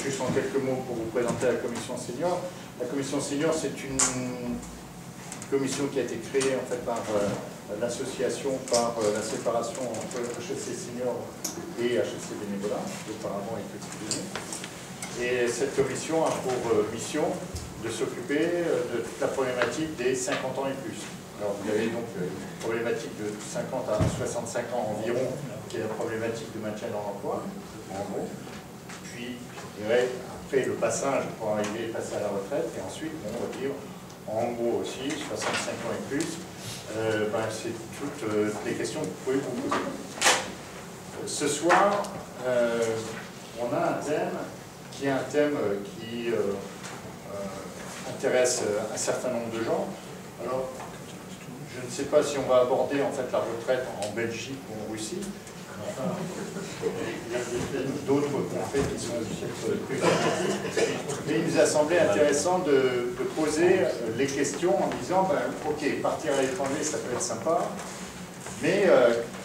juste en quelques mots pour vous présenter la commission senior. La commission senior, c'est une commission qui a été créée en fait par l'association, par la séparation entre HEC senior et HEC bénévolat, qui auparavant était fusionnée. Et cette commission a pour mission de s'occuper de toute la problématique des 50 ans et plus. Alors vous avez donc une problématique de 50 à 65 ans environ, qui est la problématique de maintien dans l'emploi, en gros. Puis, je dirais, après le passage pour arriver à passer à la retraite, et ensuite, on va dire, en gros aussi, 65 ans et plus, c'est toutes les questions que vous pouvez vous poser. Ce soir, on a un thème qui est un thème qui intéresse un certain nombre de gens. Alors, je ne sais pas si on va aborder en fait la retraite en Belgique ou en Russie. Enfin, il y a d'autres qu'on fait qui sont plus sympathiques. Mais il nous a semblé intéressant de poser les questions en disant, ok, partir à l'étranger, ça peut être sympa, mais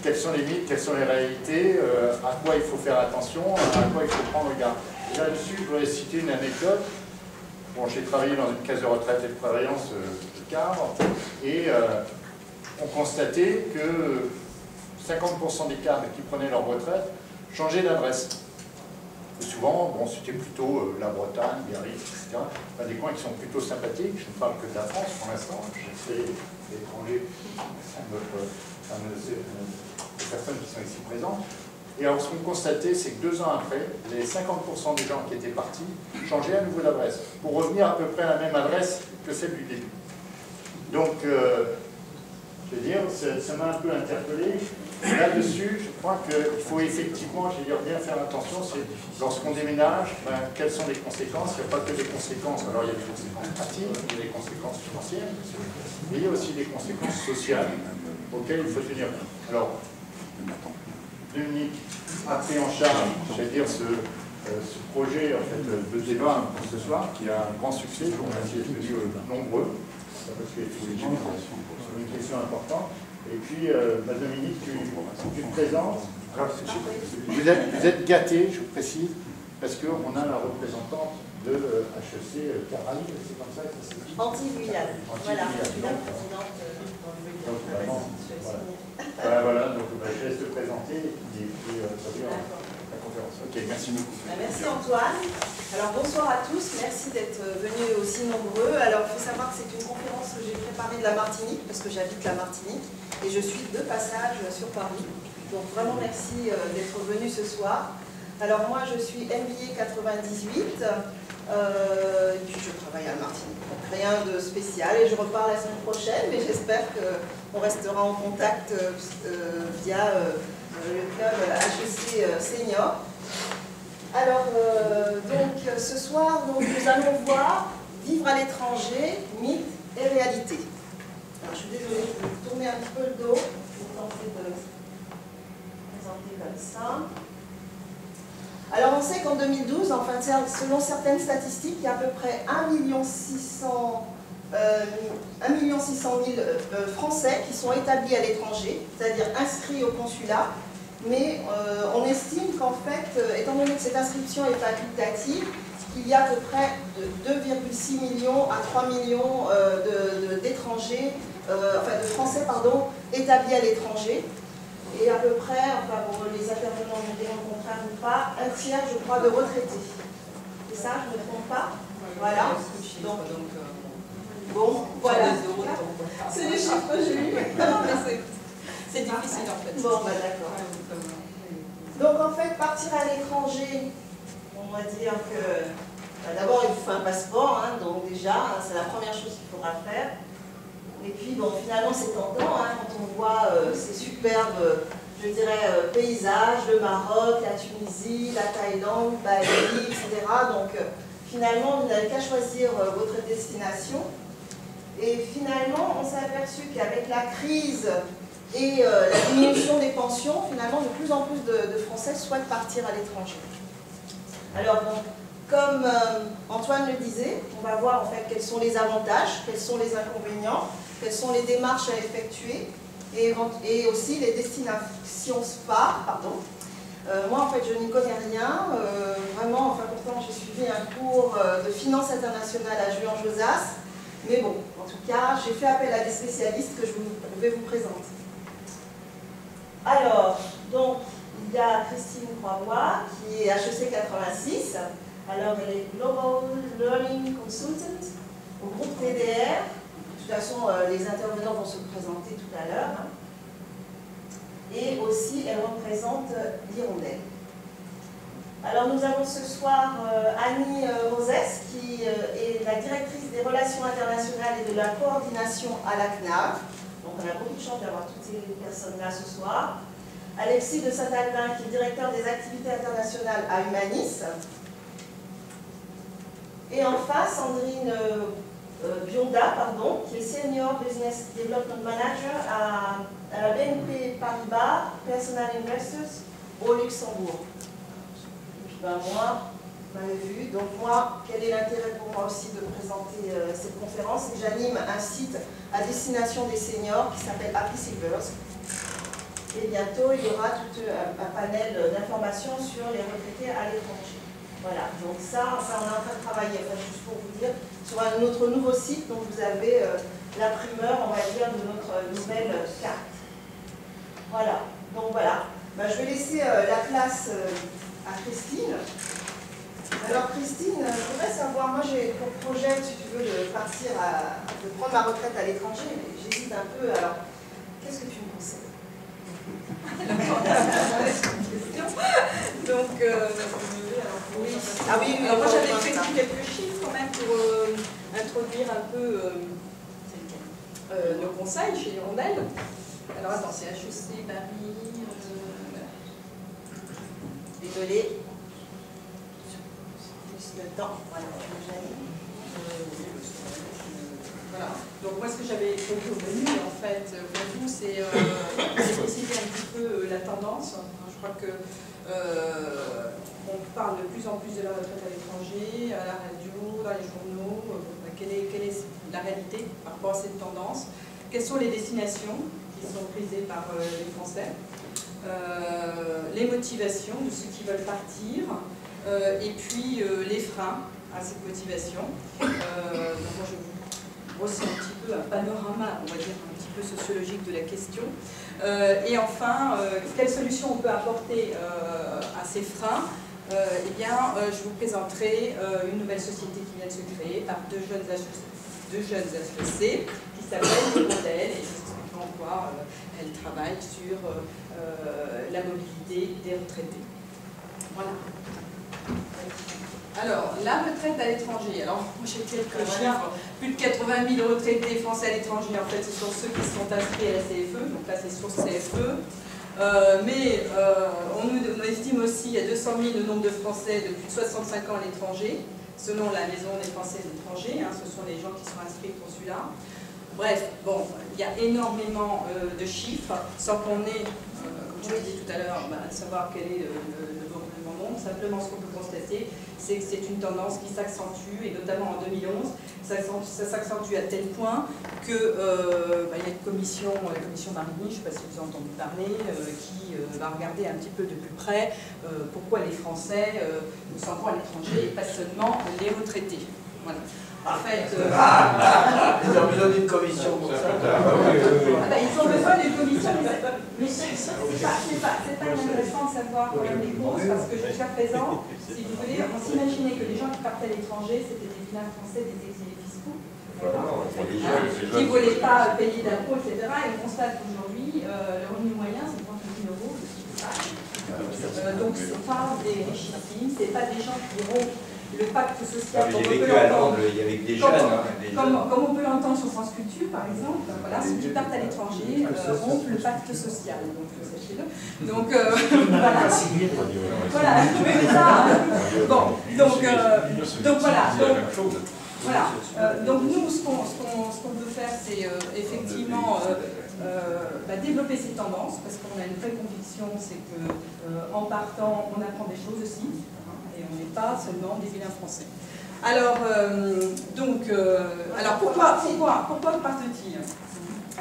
quelles sont les limites, quelles sont les réalités, à quoi il faut faire attention, à quoi il faut prendre garde. Et là-dessus, je voudrais citer une anecdote. Bon, j'ai travaillé dans une caisse de retraite et de prévoyance de cadre, et on constatait que 50% des cadres qui prenaient leur retraite changeaient d'adresse. Et souvent, bon, c'était plutôt la Bretagne, Biarritz, etc. Enfin, des coins qui sont plutôt sympathiques. Je ne parle que de la France pour l'instant. J'ai fait l'étranger, les personnes qui sont ici présentes. Et alors, ce qu'on constatait, c'est que 2 ans après, les 50% des gens qui étaient partis changeaient à nouveau d'adresse, pour revenir à peu près à la même adresse que celle du début. Donc, je veux dire, ça m'a un peu interpellé. Là-dessus, je crois qu'il faut effectivement, je veux dire, bien faire attention, c'est lorsqu'on déménage, quelles sont les conséquences. Il n'y a pas que des conséquences, alors il y a des conséquences pratiques, il y a des conséquences financières, mais il y a aussi des conséquences sociales auxquelles il faut tenir compte. Alors, Dominique a pris en charge, je vais dire, ce projet en fait, de débat pour ce soir, qui a un grand succès. Je vous remercie d'être venus nombreux, parce que c'est une question importante. Et puis, Dominique, tu te présentes. Vous êtes gâtés, je vous précise, parce qu'on a la représentante de HEC Caraïbes, c'est comme ça que ça se dit. Anti-Guyane. Voilà, je suis la présidente voilà, donc je laisse te présenter et puis la conférence. Ok, merci beaucoup. Merci Antoine. Alors bonsoir à tous, merci d'être venus aussi nombreux. Alors il faut savoir que c'est une conférence que j'ai préparée de la Martinique, parce que j'habite la Martinique, et je suis de passage sur Paris. Donc vraiment merci d'être venus ce soir. Alors moi je suis MBA 98, et puis je travaille à la Martinique, donc rien de spécial, et je repars la semaine prochaine, mais j'espère qu'on restera en contact via le club HEC Senior. Alors, donc ce soir, nous allons voir vivre à l'étranger, mythe et réalité. Alors, je suis désolée, je vais tourner un petit peu le dos, je vais tenter de présenter comme ça. Alors, on sait qu'en 2012, enfin, selon certaines statistiques, il y a à peu près 1 600 000 Français qui sont établis à l'étranger, c'est-à-dire inscrits au consulat. Mais on estime qu'en fait, étant donné que cette inscription est facultative, qu'il y a à peu près de 2,6 millions à 3 millions d'étrangers, enfin de Français, pardon, établis à l'étranger. Et à peu près, enfin bon, les intervenants me diront le contraire ou pas, 1/3, je crois, de retraités. C'est ça, je ne me trompe pas? Voilà. Donc, bon, voilà. C'est les chiffres que j'ai eus. C'est difficile en fait. Bon, d'accord. Donc en fait, partir à l'étranger, on va dire que d'abord il faut un passeport, hein, donc déjà, c'est la première chose qu'il faudra faire. Et puis bon, finalement c'est tentant, hein, quand on voit ces superbes, je dirais, paysages, le Maroc, la Tunisie, la Thaïlande, Bali, etc. Donc finalement, vous n'avez qu'à choisir votre destination. Et finalement, on s'est aperçu qu'avec la crise et la diminution des pensions, finalement, de plus en plus de Français souhaitent partir à l'étranger. Alors, bon, comme Antoine le disait, on va voir en fait quels sont les avantages, quels sont les inconvénients, quelles sont les démarches à effectuer et aussi les destinations phares, pardon. Moi, en fait, je n'y connais rien. Vraiment, enfin, pourtant, j'ai suivi un cours de finance internationale à Juan-Josas. Mais bon, en tout cas, j'ai fait appel à des spécialistes que je vais vous présenter. Alors, donc, il y a Christine Croix qui est HEC 86. Alors, elle est Global Learning Consultant au groupe TDR. De toute façon, les intervenants vont se présenter tout à l'heure. Et aussi, elle représente l'Hirondelle. Alors, nous avons ce soir Annie Moses, qui est la directrice des relations internationales et de la coordination à la CNAV. Donc, on a beaucoup de chance d'avoir toutes ces personnes-là ce soir. Alexis de Saint-Albin, qui est directeur des activités internationales à Humanis. Et enfin, Sandrine Bionda, qui est Senior Business Development Manager à la BNP Paribas Personal Investors au Luxembourg. Et puis moi, vous m'avez vu, donc moi, quel est l'intérêt pour moi aussi de présenter cette conférence? J'anime un site à destination des seniors qui s'appelle Happy Silvers. Et bientôt, il y aura tout un panel d'informations sur les retraités à l'étranger. Voilà, donc ça, enfin, on est en train de travailler, enfin, juste pour vous dire, sur notre nouveau site, donc vous avez la primeur, on va dire, de notre nouvelle carte. Voilà, donc voilà. Ben, je vais laisser la place à Christine. Alors Christine, je voudrais savoir, moi j'ai pour projet, si tu veux, de partir, de prendre ma retraite à l'étranger, mais j'hésite un peu, alors, qu'est-ce que tu me conseilles? Donc, oui. Ah oui, alors moi j'avais prévu quelques chiffres quand même pour introduire un peu nos conseils chez Hirondelle. Alors attends, c'est HEC Paris. Désolée. Juste le temps. Voilà. Voilà. Donc moi ce que j'avais prévu au menu en fait pour vous c'est préciser un petit peu la tendance. Je crois que on parle de plus en plus de la retraite à l'étranger, à la radio, dans les journaux. Quelle est la réalité par rapport à cette tendance? Quelles sont les destinations qui sont prisées par les Français? Les motivations de ceux qui veulent partir et puis les freins à cette motivation. Donc moi, je grossis un petit peu un panorama, on va dire, un petit peu sociologique de la question. Et enfin, quelles solutions on peut apporter à ces freins? Eh bien, je vous présenterai une nouvelle société qui vient de se créer par deux jeunes associés qui s'appellent Hirondelle et j'expliquerai en quoi elles travaillent sur la mobilité des retraités. Voilà. Alors, la retraite à l'étranger. Alors, j'ai quelques chiffres. Plus de 80 000 retraités français à l'étranger. En fait, ce sont ceux qui sont inscrits à la CFE. Donc là, c'est sur CFE. Mais on estime aussi à 200 000 le nombre de Français de plus de 65 ans à l'étranger, selon la Maison des Français de l'étranger. Ce sont les gens qui sont inscrits au consulat. Bref, bon, il y a énormément de chiffres, sans qu'on ait, comme je l'ai dit tout à l'heure, de savoir quel est le nombre. Simplement, ce qu'on peut constater, c'est que c'est une tendance qui s'accentue, et notamment en 2011, ça s'accentue à tel point que il y a une commission, la commission Marigny, je ne sais pas si vous avez entendu parler, qui va regarder un petit peu de plus près pourquoi les Français s'en vont à l'étranger et pas seulement les retraités. Voilà. En fait, ils ont besoin d'une commission pour ça. Ils ont besoin d'une commission, mais c'est pas intéressant de savoir les causes, parce que jusqu'à présent, si vous voulez, on s'imaginait que les gens qui partaient à l'étranger, c'était des vilains français, des exilés fiscaux, qui ne voulaient pas payer d'impôts, etc. Et on constate qu'aujourd'hui, le revenu moyen, c'est 38 000 €. Donc, ce n'est pas des richissimes, ce n'est pas des gens qui auront le pacte social, comme on peut l'entendre, comme on peut l'entendre sur France Culture, par exemple. Voilà, ceux qui partent à l'étranger rompent le pacte social. Donc, sachez-le. Donc, voilà. Voilà, c'est ça. Bon, donc voilà. Donc nous, ce qu'on veut faire, c'est effectivement développer ces tendances, parce qu'on a une vraie conviction, c'est qu'en partant, on apprend des choses aussi. Et on n'est pas seulement des vilains français. Alors, pourquoi partent-ils?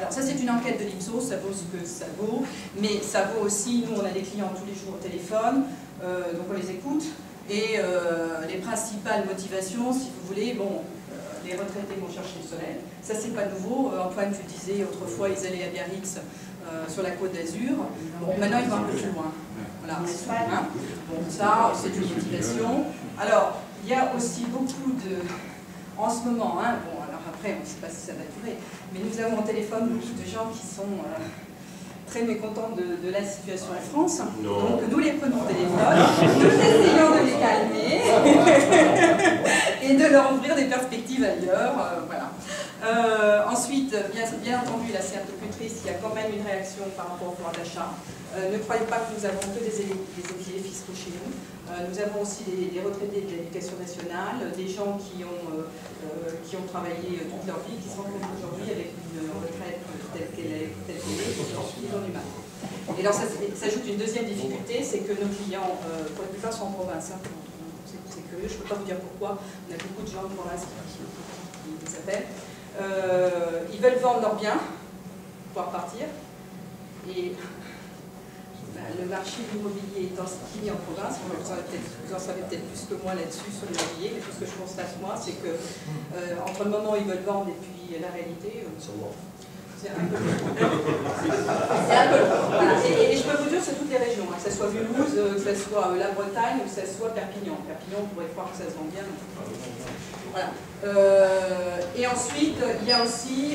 Alors ça c'est une enquête de l'Ipsos, ça vaut ce que ça vaut, mais ça vaut aussi, nous on a des clients tous les jours au téléphone, donc on les écoute, et les principales motivations, si vous voulez, bon, les retraités vont chercher le soleil, ça c'est pas nouveau, Antoine tu disais autrefois ils allaient à Biarritz sur la côte d'Azur, bon maintenant ils vont un peu plus loin, voilà, hein. Bon ça c'est une motivation. Alors il y a aussi beaucoup de, en ce moment, hein, bon alors après on ne sait pas si ça va durer, mais nous avons au téléphone beaucoup de gens qui sont très mécontents de la situation en France. Non. Donc nous les prenons au téléphone, nous essayons de les calmer et de leur ouvrir des perspectives ailleurs. Voilà. Ensuite, bien entendu, là c'est un peu plus triste, il y a quand même une réaction par rapport au pouvoir d'achat. Ne croyez pas que nous avons que des exilés fiscaux chez nous. Nous avons aussi des retraités de l'éducation nationale, des gens qui ont travaillé toute leur vie, qui se retrouvent aujourd'hui avec une retraite telle qu'elle est, ils ont du mal. Et alors ça s'ajoute une deuxième difficulté, c'est que nos clients, pour la plupart, sont en province. Hein. C'est curieux, je ne peux pas vous dire pourquoi. On a beaucoup de gens de province qui nous appellent. Ils veulent vendre leurs biens, pouvoir partir. Et le marché de l'immobilier étant ce qu'il est en province, vous en savez peut-être plus que moi là-dessus sur l'immobilier, mais tout ce que je constate moi, c'est que entre le moment où ils veulent vendre et puis la réalité, c'est un peu long. C'est un peu long. Voilà. Et je peux vous dire, c'est toutes les régions, hein, que ce soit Mulhouse, que ce soit la Bretagne, ou que ce soit Perpignan. Perpignan, on pourrait croire que ça se vend bien. Voilà. Et ensuite, il y a aussi,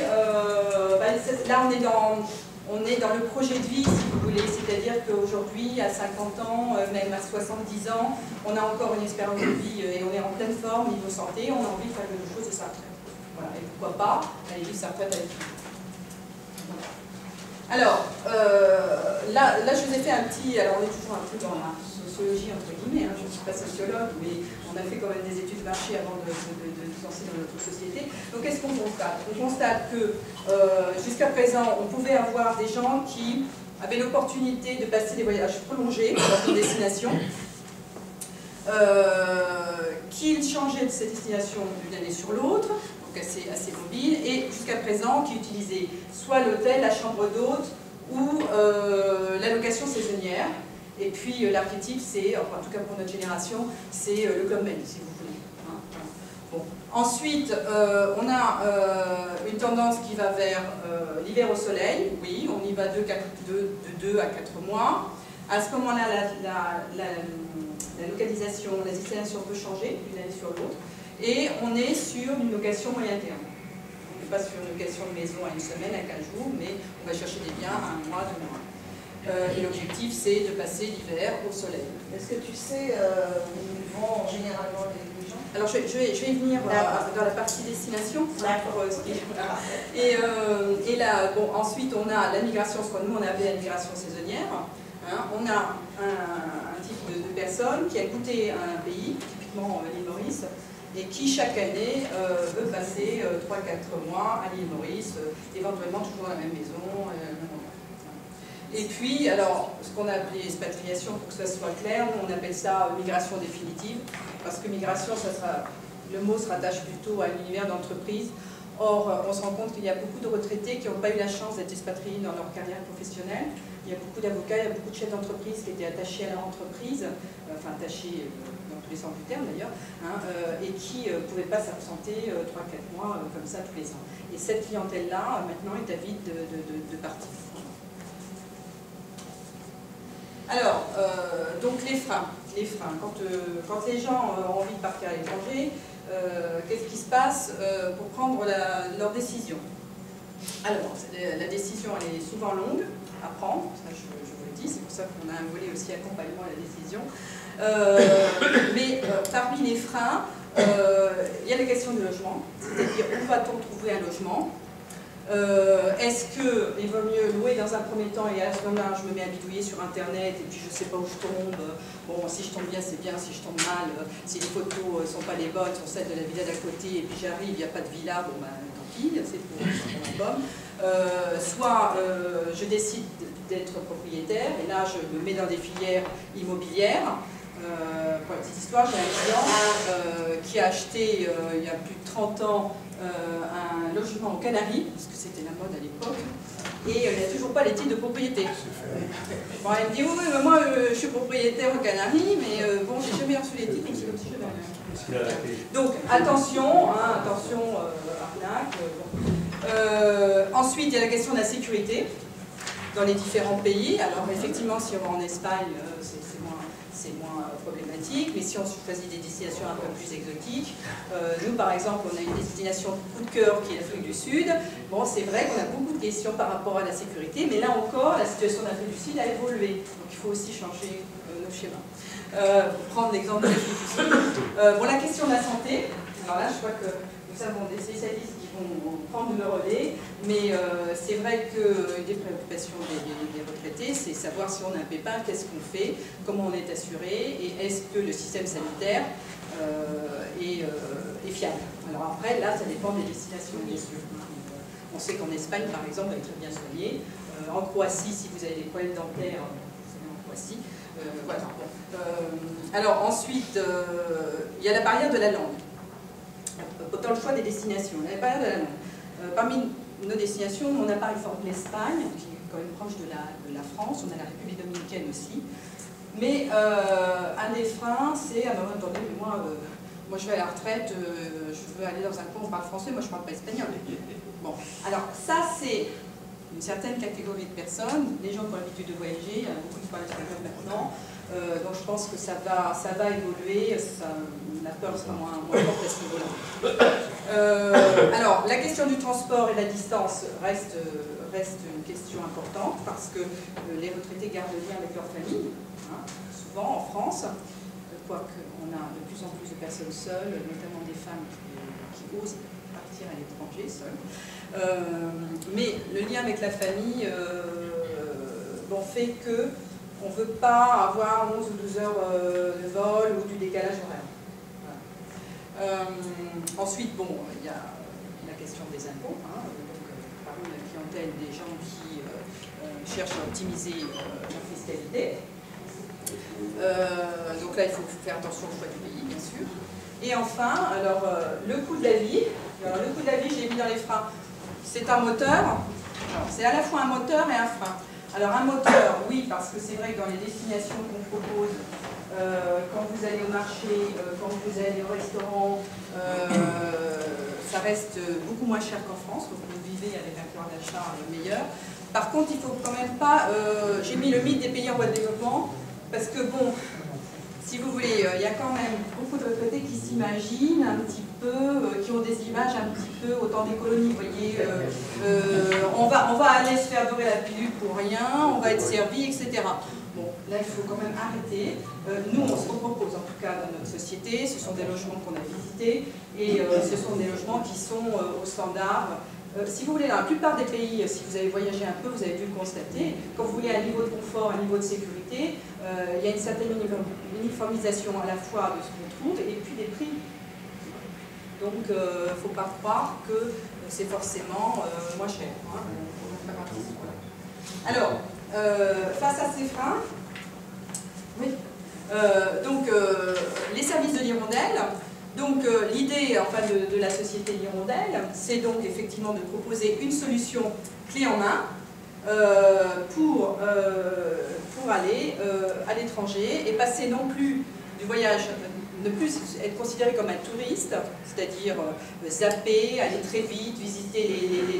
là on est dans le projet de vie, si vous voulez, c'est-à-dire qu'aujourd'hui, à 50 ans, même à 70 ans, on a encore une espérance de vie et on est en pleine forme, niveau santé, on a envie de faire quelque chose de sa retraite. Voilà. Et pourquoi pas aller vivre sa retraite avec lui. Alors, là, je vous ai fait un petit, alors on est toujours un peu dans la sociologie entre guillemets, hein, je ne suis pas sociologue, mais on a fait quand même des études de marché avant de se lancer dans notre société. Donc qu'est-ce qu'on constate? On constate que jusqu'à présent, on pouvait avoir des gens qui avaient l'opportunité de passer des voyages prolongés dans une destination, qu'ils changeaient de cette destination d'une année sur l'autre, assez mobile, et jusqu'à présent qui utilisait soit l'hôtel, la chambre d'hôte ou la location saisonnière. Et puis l'archétype, c'est, enfin, en tout cas pour notre génération, c'est le Club Med, si vous voulez. Hein, bon. Ensuite, on a une tendance qui va vers l'hiver au soleil. Oui, on y va de 2 à 4 mois. À ce moment-là, la localisation, la destination peut changer d'une année sur l'autre. Et on est sur une location moyen terme. On n'est pas sur une location de maison à une semaine, à 15 jours, mais on va chercher des biens à 1 mois, 2 mois. Et l'objectif, c'est de passer l'hiver au soleil. Est-ce que tu sais où vont généralement les gens? Alors, je vais y venir dans la partie destination. Et là, bon, ensuite, on a la migration, ce que nous, on avait la migration saisonnière. Hein, on a un type de personne qui a goûté à un pays, typiquement l'île Maurice, et qui chaque année veut passer 3-4 mois à l'île Maurice, éventuellement toujours dans la même maison, Et puis, alors, ce qu'on a appelé expatriation, pour que ça soit clair, nous on appelle ça migration définitive, parce que migration, le mot se rattache plutôt à l'univers d'entreprise. Or, on se rend compte qu'il y a beaucoup de retraités qui n'ont pas eu la chance d'être expatriés dans leur carrière professionnelle. Il y a beaucoup d'avocats, il y a beaucoup de chefs d'entreprise qui étaient attachés à leur entreprise, enfin attachés dans tous les sens du terme d'ailleurs, hein, et qui ne pouvaient pas s'absenter 3-4 mois comme ça tous les ans. Et cette clientèle-là, maintenant, est avide de partir. Alors, donc les freins. Quand les gens ont envie de partir à l'étranger, qu'est-ce qui se passe pour prendre leur décision? Alors, la décision, elle est souvent longue à prendre, ça je vous le dis, c'est pour ça qu'on a un volet aussi accompagnement à la décision. Mais parmi les freins, il y a la question du logement, c'est-à-dire où va-t-on trouver un logement? Est-ce qu'il vaut mieux louer dans un premier temps et à ce moment-là je me mets à bidouiller sur internet et puis je ne sais pas où je tombe, bon si je tombe bien c'est bien, si je tombe mal, si les photos ne sont pas les bonnes, sont celles de la villa d'à côté et puis j'arrive, il n'y a pas de villa, bon ben tant pis, c'est pour mon album. Soit je décide d'être propriétaire et là je me mets dans des filières immobilières Pour la petite histoire, j'ai un client qui a acheté il y a plus de 30 ans un logement aux Canaries, parce que c'était la mode à l'époque, et il n'a toujours pas les titres de propriété. Bon, elle me dit, oui, mais moi je suis propriétaire aux Canaries, mais bon, j'ai jamais reçu les titres, donc c'est comme si j'avais rien. Donc attention, hein, attention, arnaque. Ensuite, il y a la question de la sécurité dans les différents pays. Alors effectivement, si on va en Espagne, c'est moins problématique, mais si on choisit des destinations un peu plus exotiques, nous par exemple, on a une destination coup de cœur qui est l'Afrique du Sud. Bon, c'est vrai qu'on a beaucoup de questions par rapport à la sécurité, mais là encore, la situation de l'Afrique du Sud a évolué, donc il faut aussi changer nos schémas. Pour prendre l'exemple de l'Afrique du Sud. Pour la question de la santé, alors là, je crois que nous avons des spécialistes qui vont prendre le relais, mais c'est vrai qu'une des préoccupations des retraités, c'est savoir si on a un pépin, qu'est-ce qu'on fait, comment on est assuré, et est-ce que le système sanitaire est fiable. Alors après, là, ça dépend des destinations, bien sûr. On sait qu'en Espagne, par exemple, elle est très bien soignée. En Croatie, si vous avez des problèmes dentaires, c'est en Croatie. Voilà. Alors ensuite, il y a la barrière de la langue. Dans le choix des destinations, la barrière de la langue. Parmi nos destinations, on a par exemple l'Espagne, qui est quand même proche de la France, on a la République dominicaine aussi. Mais un des freins, c'est à un moment donné, moi je vais à la retraite, je veux aller dans un coin où on parle français, moi je ne parle pas espagnol. Bon, alors ça c'est une certaine catégorie de personnes, les gens qui ont l'habitude de voyager, il y a beaucoup qui parlent espagnol maintenant, donc je pense que ça va évoluer, la peur sera moins forte à ce niveau-là. Alors, la question du transport et la distance reste une question importante parce que les retraités gardent le lien avec leur famille, hein, souvent en France, quoique on a de plus en plus de personnes seules, notamment des femmes qui osent partir à l'étranger seules. Mais le lien avec la famille fait qu'on ne veut pas avoir 11 ou 12 heures de vol ou du décalage horaire. Voilà. Ensuite, bon, il y a la question des impôts, hein, parmi la clientèle des gens qui cherchent à optimiser leur fiscalité. Donc là, il faut faire attention au choix du pays, bien sûr. Et enfin, alors, le coût de la vie. Alors, le coût de la vie, j'ai mis dans les freins. C'est un moteur. C'est à la fois un moteur et un frein. Alors, un moteur, oui, parce que c'est vrai que dans les destinations qu'on propose, quand vous allez au marché, quand vous allez au restaurant, ça reste beaucoup moins cher qu'en France, donc vous vivez avec un pouvoir d'achat meilleur. Par contre, il ne faut quand même pas... j'ai mis le mythe des pays en voie de développement, parce que bon, si vous voulez, il y a quand même beaucoup de retraités qui s'imaginent un petit peu, qui ont des images un petit peu au temps des colonies, vous voyez, on va aller se faire dorer la pilule pour rien, on va être servi, etc. Bon, là, il faut quand même arrêter. Nous, on se propose, en tout cas, dans notre société, ce sont des logements qu'on a visités, et ce sont des logements qui sont aux standards. Si vous voulez, dans la plupart des pays, si vous avez voyagé un peu, vous avez dû le constater, quand vous voulez un niveau de confort, un niveau de sécurité, il y a une certaine uniformisation à la fois de ce qu'on trouve et puis des prix. Donc, il ne faut pas croire que c'est forcément moins cher. Hein. Voilà. Alors, face à ces freins, oui. Donc, les services de l'hirondelle. Donc l'idée enfin, de la société l'Hirondelle, c'est donc effectivement de proposer une solution clé en main pour aller à l'étranger et passer non plus du voyage, ne plus être considéré comme un touriste, c'est-à-dire zapper, aller très vite, visiter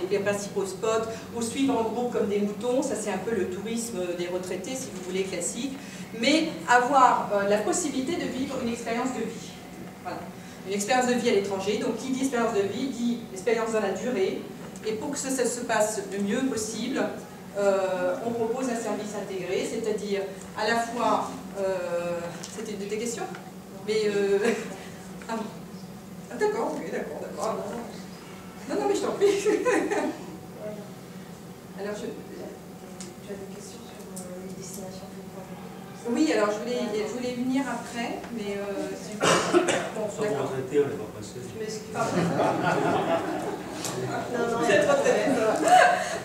les principaux spots, ou suivre en groupe comme des moutons, ça c'est un peu le tourisme des retraités si vous voulez classique, mais avoir la possibilité de vivre une expérience de vie. Voilà. Une expérience de vie à l'étranger, donc qui dit expérience de vie, dit expérience dans la durée, et pour que ça se passe le mieux possible, on propose un service intégré, c'est-à-dire à la fois, c'était une de tes questions, mais, ah bon, ah, d'accord, ok, d'accord, non, mais je t'en prie. Alors, tu as des questions sur les destinations? Oui, alors je voulais venir après, mais bon, sans retraité, on n'est pas passé. Je m'excuse. C'est trop très bien.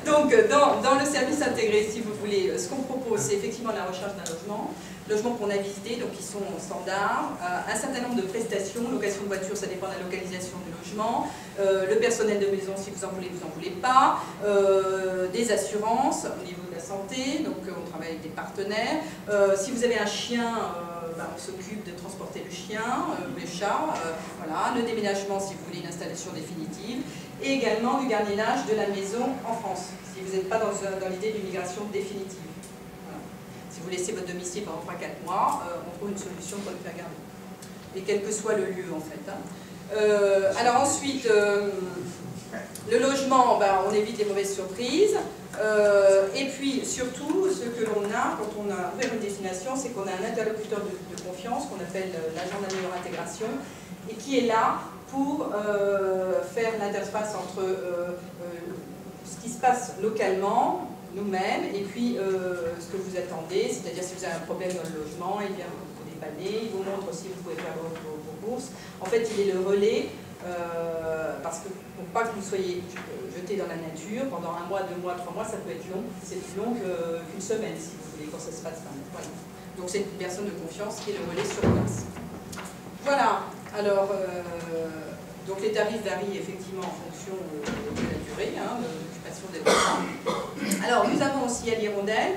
Donc, dans le service intégré, si vous voulez, ce qu'on propose, c'est effectivement la recherche d'un logement. Logements qu'on a visités, donc qui sont standards, un certain nombre de prestations, location de voiture, ça dépend de la localisation du logement, le personnel de maison, si vous en voulez pas, des assurances au niveau de la santé, donc on travaille avec des partenaires. Si vous avez un chien, on s'occupe de transporter le chien, le chat, voilà, le déménagement si vous voulez une installation définitive, et également du gardiennage de la maison en France, si vous n'êtes pas dans l'idée d'une migration définitive. Voilà. Si vous laissez votre domicile pendant 3-4 mois, on trouve une solution pour le faire garder. Et quel que soit le lieu en fait. Hein. Alors ensuite, le logement, on évite les mauvaises surprises. Et puis surtout, ce que l'on a quand on a ouvert une destination, c'est qu'on a un interlocuteur de confiance qu'on appelle l'agent de la meilleure intégration et qui est là pour faire l'interface entre ce qui se passe localement, nous-mêmes, et puis ce que vous attendez, c'est-à-dire si vous avez un problème dans le logement, il vient vous dépanner, il vous montre aussi vous pouvez faire vos courses. En fait, il est le relais parce que pour pas que vous soyez jeté dans la nature pendant 1 mois, 2 mois, 3 mois, ça peut être long. C'est plus long qu'une semaine si vous voulez, quand ça se passe pas. Voilà. Donc c'est une personne de confiance qui est le relais sur place. Voilà. Alors, donc les tarifs varient effectivement en fonction de la durée, de l'occupation des logements. Alors nous avons aussi à l'Hirondelle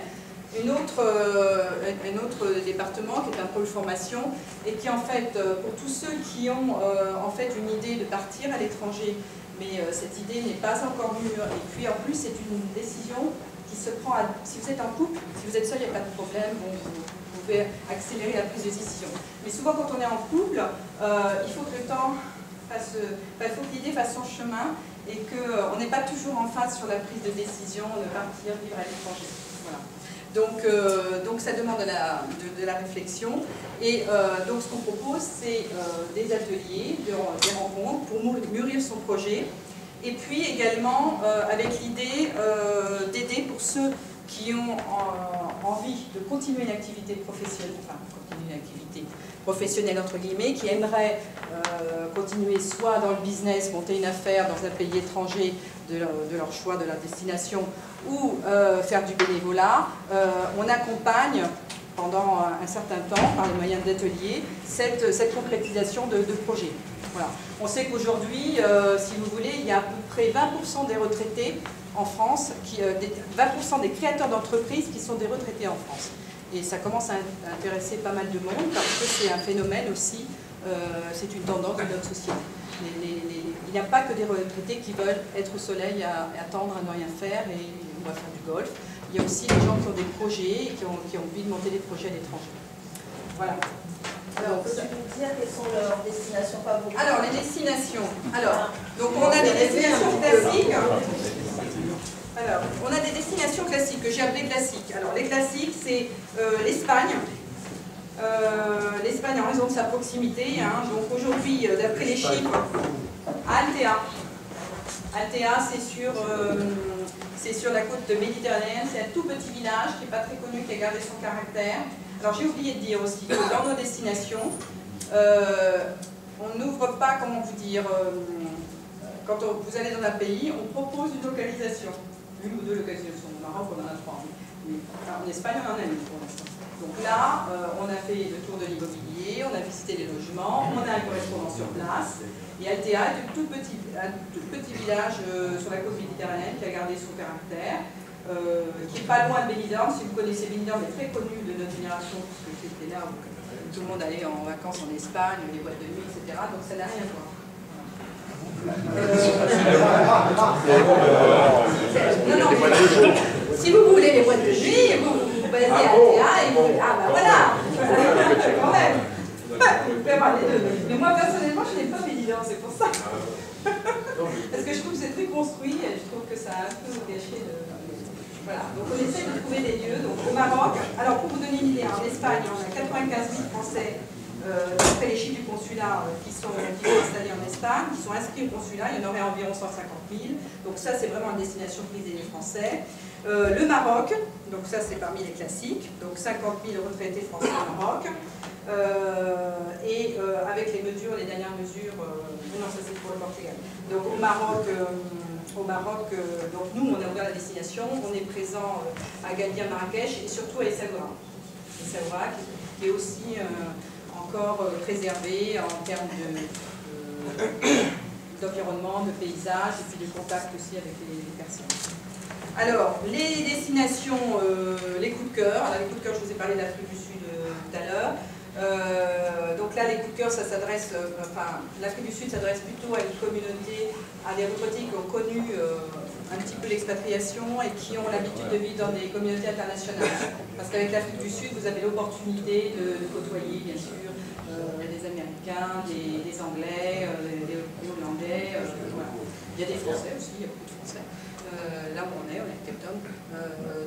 un autre département qui est un pôle formation et qui en fait, pour tous ceux qui ont en fait une idée de partir à l'étranger, mais cette idée n'est pas encore mûre, et puis en plus c'est une décision qui se prend, si vous êtes en couple, si vous êtes seul, il n'y a pas de problème, vous pouvez accélérer la prise de décision. Mais souvent quand on est en couple, il faut que le temps fasse, il faut que l'idée fasse son chemin et qu'on n'est pas toujours en phase sur la prise de décision de partir vivre à l'étranger. Voilà. Donc ça demande de la réflexion et donc ce qu'on propose c'est des ateliers, des rencontres pour mûrir son projet et puis également avec l'idée d'aider pour ceux qui ont envie de continuer une activité professionnelle, entre guillemets, qui aimeraient continuer soit dans le business, monter une affaire dans un pays étranger de leur choix, de leur destination, ou faire du bénévolat. On accompagne pendant un certain temps, par les moyens d'ateliers, cette concrétisation de projets. Voilà. On sait qu'aujourd'hui, si vous voulez, il y a à peu près 20% des retraités en France, 20% des créateurs d'entreprises qui sont des retraités en France. Et ça commence à intéresser pas mal de monde parce que c'est un phénomène aussi, c'est une tendance de notre société. Il n'y a pas que des retraités qui veulent être au soleil à attendre, à ne rien faire et on va faire du golf. Il y a aussi des gens qui ont des projets et qui ont envie de monter des projets à l'étranger. Voilà. Alors, peux-tu nous dire quelles sont leurs destinations favorites? Alors, les destinations. Alors, donc on a des destinations classiques. Alors, on a des destinations classiques que j'ai appelées classiques. Alors, les classiques, c'est l'Espagne. L'Espagne en raison de sa proximité. Donc aujourd'hui, d'après les chiffres, Altea. Altea, c'est sur la côte méditerranéenne. C'est un tout petit village qui n'est pas très connu, qui a gardé son caractère. Alors j'ai oublié de dire aussi que dans nos destinations, on n'ouvre pas, comment vous dire, quand vous allez dans un pays, on propose une localisation. Une ou deux localisations. Au Maroc, on en a 3. Mais en Espagne, on en a une pour l'instant. Donc là, on a fait le tour de l'immobilier, on a visité les logements, on a un correspondant sur place. Et Altea est un tout petit village sur la côte méditerranéenne qui a gardé son caractère, qui n'est pas loin de Benidorm. Si vous connaissez Benidorm, est très connu de notre génération, parce que c'était là où tout le monde allait en vacances en Espagne, les boîtes de nuit, etc. Donc ça n'a rien à voir. Non, si vous voulez les boîtes de nuit, vous basez à Altea et vous... Ah bah voilà. Quand même. Vous pouvez avoir les deux. Mais moi personnellement, je n'ai pas Benidorm, c'est pour ça. Parce que je trouve que c'est très construit et je trouve que ça a un peu gâché de... Voilà, donc on essaie de trouver des lieux. Donc au Maroc, alors pour vous donner une idée, en Espagne, on a 95 000 Français, d'après les chiffres du consulat, qui sont installés en Espagne, qui sont inscrits au consulat, il y en aurait environ 150 000. Donc ça, c'est vraiment une destination prisée des Français. Le Maroc, donc ça c'est parmi les classiques, donc 50 000 retraités français au Maroc. Et avec les mesures, les dernières mesures, non, ça c'est pour le Portugal. Donc au Maroc, donc nous on a ouvert la destination, on est présent à Agadir, Marrakech et surtout à Essaouira. Essaouira qui est aussi encore préservé en termes d'environnement, de paysage et puis de contact aussi avec les personnes. Alors, les destinations, les coups de cœur. Alors, les coups de cœur, je vous ai parlé de l'Afrique du Sud tout à l'heure. Donc là, les coups de cœur, ça s'adresse, l'Afrique du Sud s'adresse plutôt à une communauté, à des retraités qui ont connu un petit peu l'expatriation et qui ont l'habitude de vivre dans des communautés internationales. Parce qu'avec l'Afrique du Sud, vous avez l'opportunité de côtoyer, bien sûr, des Américains, des Anglais, des Hollandais, voilà. Il y a des Français aussi, il y a beaucoup de Français. Là où on est à Cape Town.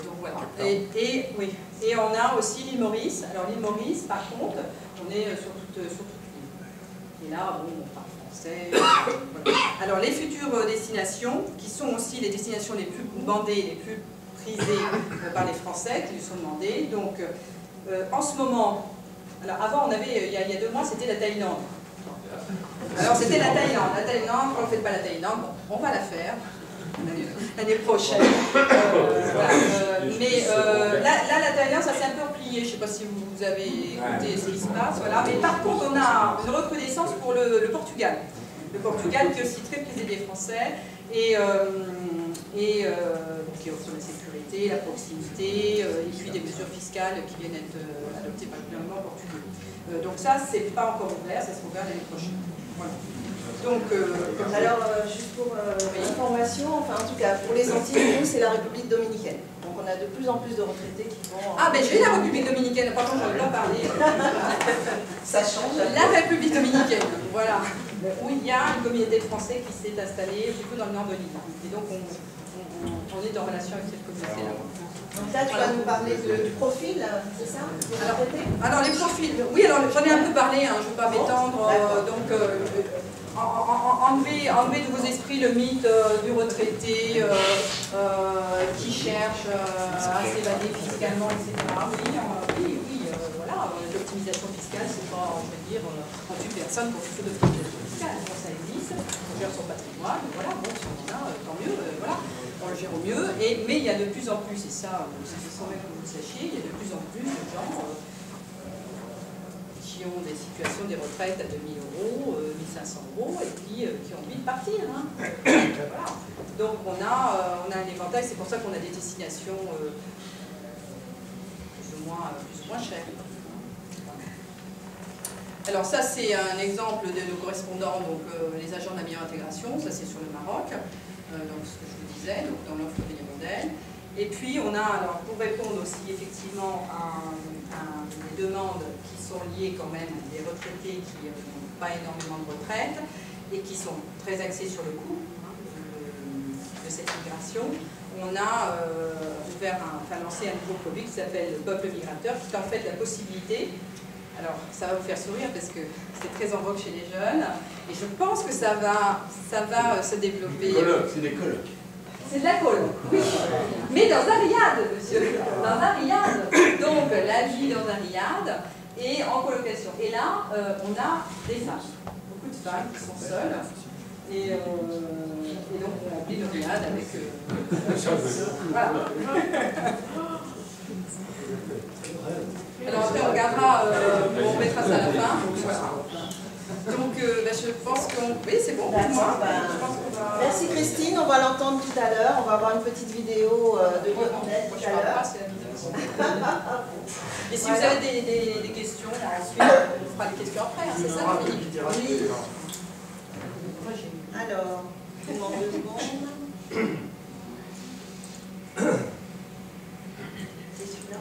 Donc voilà. Et on a aussi l'île Maurice. Alors l'île Maurice, par contre, on est sur toute l'île. Et là, bon, on parle français. Voilà. Alors les futures destinations, qui sont aussi les destinations les plus demandées, les plus prisées par les Français, qui lui sont demandées. Donc en ce moment, alors avant on avait, il y a 2 mois, c'était la Thaïlande. Alors c'était la Thaïlande. La Thaïlande, on ne fait pas la Thaïlande, bon, on va la faire l'année prochaine. Voilà. Mais là, la Thaïlande, ça s'est un peu replié. Je ne sais pas si vous avez écouté ce qui se passe. Voilà. Mais par contre, on a une recrudescence pour le Portugal. Le Portugal qui est aussi très prisé des Français et qui offre la sécurité, la proximité et puis des mesures fiscales qui viennent être adoptées par le gouvernement portugais. Donc ça, c'est pas encore ouvert, ça sera ouvert l'année prochaine. Voilà. Donc, alors, juste pour information, enfin en tout cas, pour les Antilles, nous, c'est la République dominicaine. Donc on a de plus en plus de retraités qui vont... Ah, ben j'ai la République dominicaine, par contre, j'en ai pas parlé. Ça change. La République dominicaine, voilà. Où il y a une communauté de Français qui s'est installée plutôt dans le nord de l'île. Et donc, on est en relation avec cette communauté-là. Donc là, tu vas nous parler du profil, c'est ça? Alors, les profils, oui, alors j'en ai un peu parlé, hein, je ne veux pas m'étendre. Donc, enlever de vos esprits le mythe du retraité qui cherche à s'évader fiscalement, etc. Oui, voilà, l'optimisation fiscale, c'est pas, je veux dire, on tue personne pour quelque chose d'optimisation fiscale. Bon, ça existe, on gère son patrimoine, voilà, bon, si on en a, tant mieux, voilà. On le gère au mieux, mais il y a de plus en plus, et ça, c'est sans même que vous le sachiez, il y a de plus en plus de gens qui ont des situations, des retraites à 2000 €, 1500 € et puis qui ont envie de partir. Hein. Voilà. Donc on a un éventail, c'est pour ça qu'on a des destinations plus ou moins chères. Alors ça c'est un exemple de nos correspondants, donc les agents de la meilleure intégration, ça c'est sur le Maroc. Donc ce que je vous disais, donc dans l'offre des modèles. Et puis on a, alors pour répondre aussi effectivement à des demandes qui sont liées quand même à des retraités qui n'ont pas énormément de retraite et qui sont très axés sur le coût de cette migration, on a lancé un nouveau produit qui s'appelle Peuple Migrateur, qui est en fait la possibilité. Alors, ça va vous faire sourire parce que c'est très en vogue chez les jeunes et je pense que ça va se développer. C'est des colocs. C'est de la coloc, oui. Mais dans un riad, monsieur. Dans un riad. Donc, la vie dans un riad et en colocation. Et là, on a des femmes. Beaucoup de femmes qui sont seules. Et donc, on remplit le riad avec... voilà. Alors après on regardera, on mettra ça à la fin. Voilà. Donc je pense qu'on... Oui, c'est bon pour moi. Merci Christine, on va l'entendre tout à l'heure. On va avoir une petite vidéo de Lionel tout à l'heure. Et si vous avez des questions, ensuite on fera des questions après, hein, c'est ça Philippe? Oui. Alors, je vous demande 2 secondes. C'est celui-là.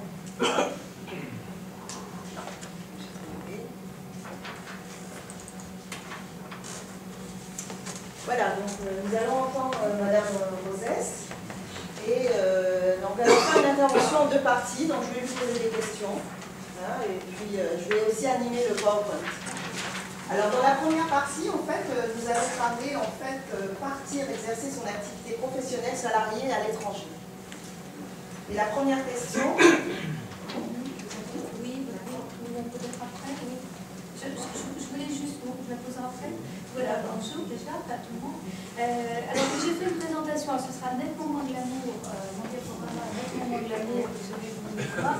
Voilà, donc nous allons entendre Madame Rosès et donc elle va faire une intervention en 2 parties, donc je vais lui poser des questions hein, et puis je vais aussi animer le PowerPoint. Alors dans la première partie, en fait, nous allons parler partir exercer son activité professionnelle salariée à l'étranger. Et la première question. Oui, peut-être après. bonjour déjà à tout le monde. Alors j'ai fait une présentation, ce sera nettement moins de l'amour, mon diaporama nettement moins de l'amour que celui que vous ne pas.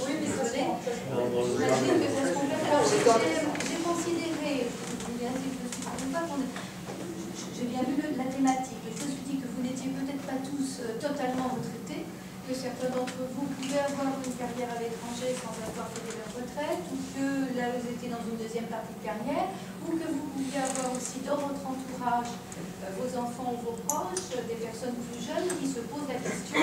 Oui, désolé. J'imagine que ça se complète. Alors j'ai considéré, j'ai bien lu la thématique, et je me suis dit que vous n'étiez peut-être pas tous totalement retraités, que certains d'entre vous pouvaient avoir une carrière à l'étranger sans avoir fait de leur retraite, ou que là vous étiez dans une deuxième partie de carrière, ou que vous pouviez avoir aussi dans votre entourage vos enfants ou vos proches, des personnes plus jeunes qui se posent la question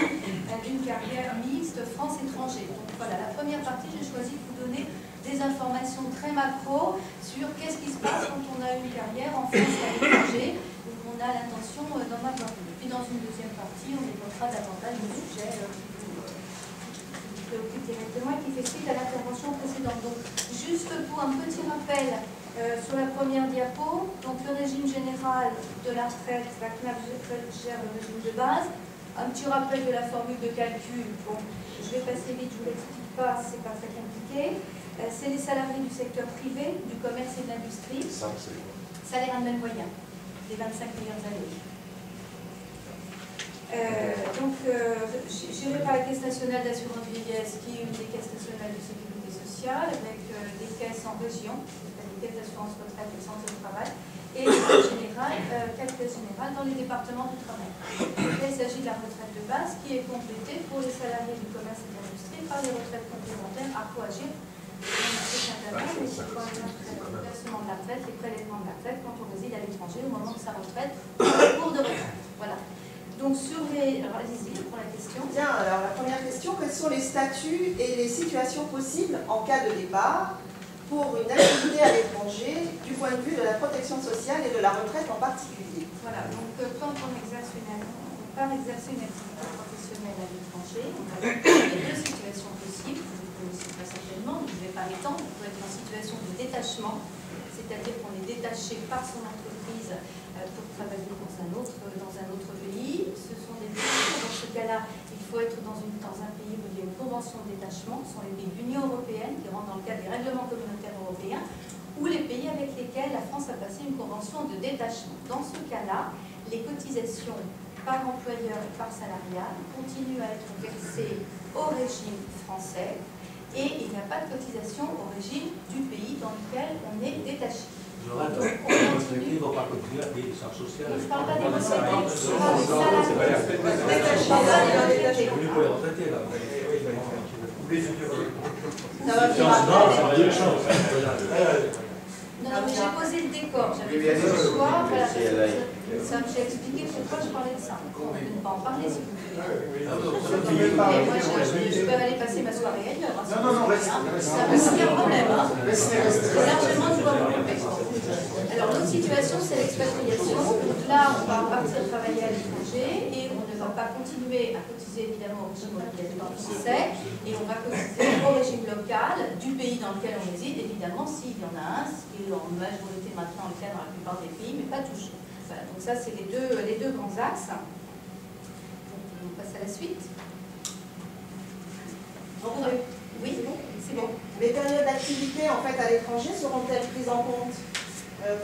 d'une carrière mixte France-étranger. Donc voilà, la première partie, j'ai choisi de vous donner des informations très macro sur qu'est-ce qui se passe quand on a une carrière en France et à l'étranger, où on a l'intention d'en avoir une. Puis dans une deuxième partie, on évoquera davantage le sujet qui préoccupe directement et qui fait suite à l'intervention précédente. Donc, juste pour un petit rappel sur la première diapo, donc le régime général de la retraite, la CNAF gère le régime de base. Un petit rappel de la formule de calcul. Bon, je vais passer vite, je ne vous l'explique pas, c'est pas très compliqué. C'est les salariés du secteur privé, du commerce et de l'industrie. Salaire annuel moyen des 25 meilleures années. Géré par la Caisse nationale d'assurance vieillesse, qui est une des caisses nationales de sécurité sociale, avec des caisses en région, des caisses d'assurance retraite et santé au travail, et quatre caisses générales dans les départements du travail. Là, il s'agit de la retraite de base qui est complétée pour les salariés du commerce et de l'industrie par les retraites complémentaires à coagir. Le versement de la retraite, les prélèvements de la retraite quand on réside à l'étranger au moment de sa retraite, cours de retraite. Voilà. Donc sur les... Alors allez-y pour la question. Bien, alors la première question, quels sont les statuts et les situations possibles en cas de départ pour une activité à l'étranger du point de vue de la protection sociale et de la retraite en particulier? Voilà, donc quand on part exercer une activité professionnelle à l'étranger, on a deux situations possibles, vous ne connaissez pas certainement, je ne vais pas l'étendre, on peut être en situation de détachement, c'est-à-dire qu'on est détaché par son entreprise pour travailler dans un autre pays. Ce sont des décisions, dans ce cas-là, il faut être dans un pays où il y a une convention de détachement, ce sont les pays de l'Union européenne qui rentrent dans le cadre des règlements communautaires européens, ou les pays avec lesquels la France a passé une convention de détachement. Dans ce cas-là, les cotisations par employeur et par salariat continuent à être versées au régime français et il n'y a pas de cotisation au régime du pays dans lequel on est détaché. Je répète, qui ne vont pas cotiser les charges sociales. Je ne parle pas des retraités, je parle des salariés. C'est pour les retraités, là. Ça va bien. Non, mais j'ai posé le décor, j'avais fait ce choix, voilà, j'ai expliqué pourquoi je parlais de ça. On ne peut pas en parler si vous voulez. Et moi, je peux aller passer ma soirée ailleurs. Non, reste. Ça me pose aucun problème. C'est largement du bois pour le. Alors, l'autre situation, c'est l'expatriation. Donc là, on va partir travailler à l'étranger et on ne va pas continuer à cotiser évidemment au régime obligatoire français et on va cotiser au régime local du pays dans lequel on réside, évidemment, s'il y en a un, ce qui est en majorité maintenant le cas dans la plupart des pays, mais pas toujours. Voilà, donc ça, c'est les deux grands axes. Donc, on passe à la suite. Oui, c'est bon. Les périodes d'activité en fait à l'étranger seront-elles prises en compte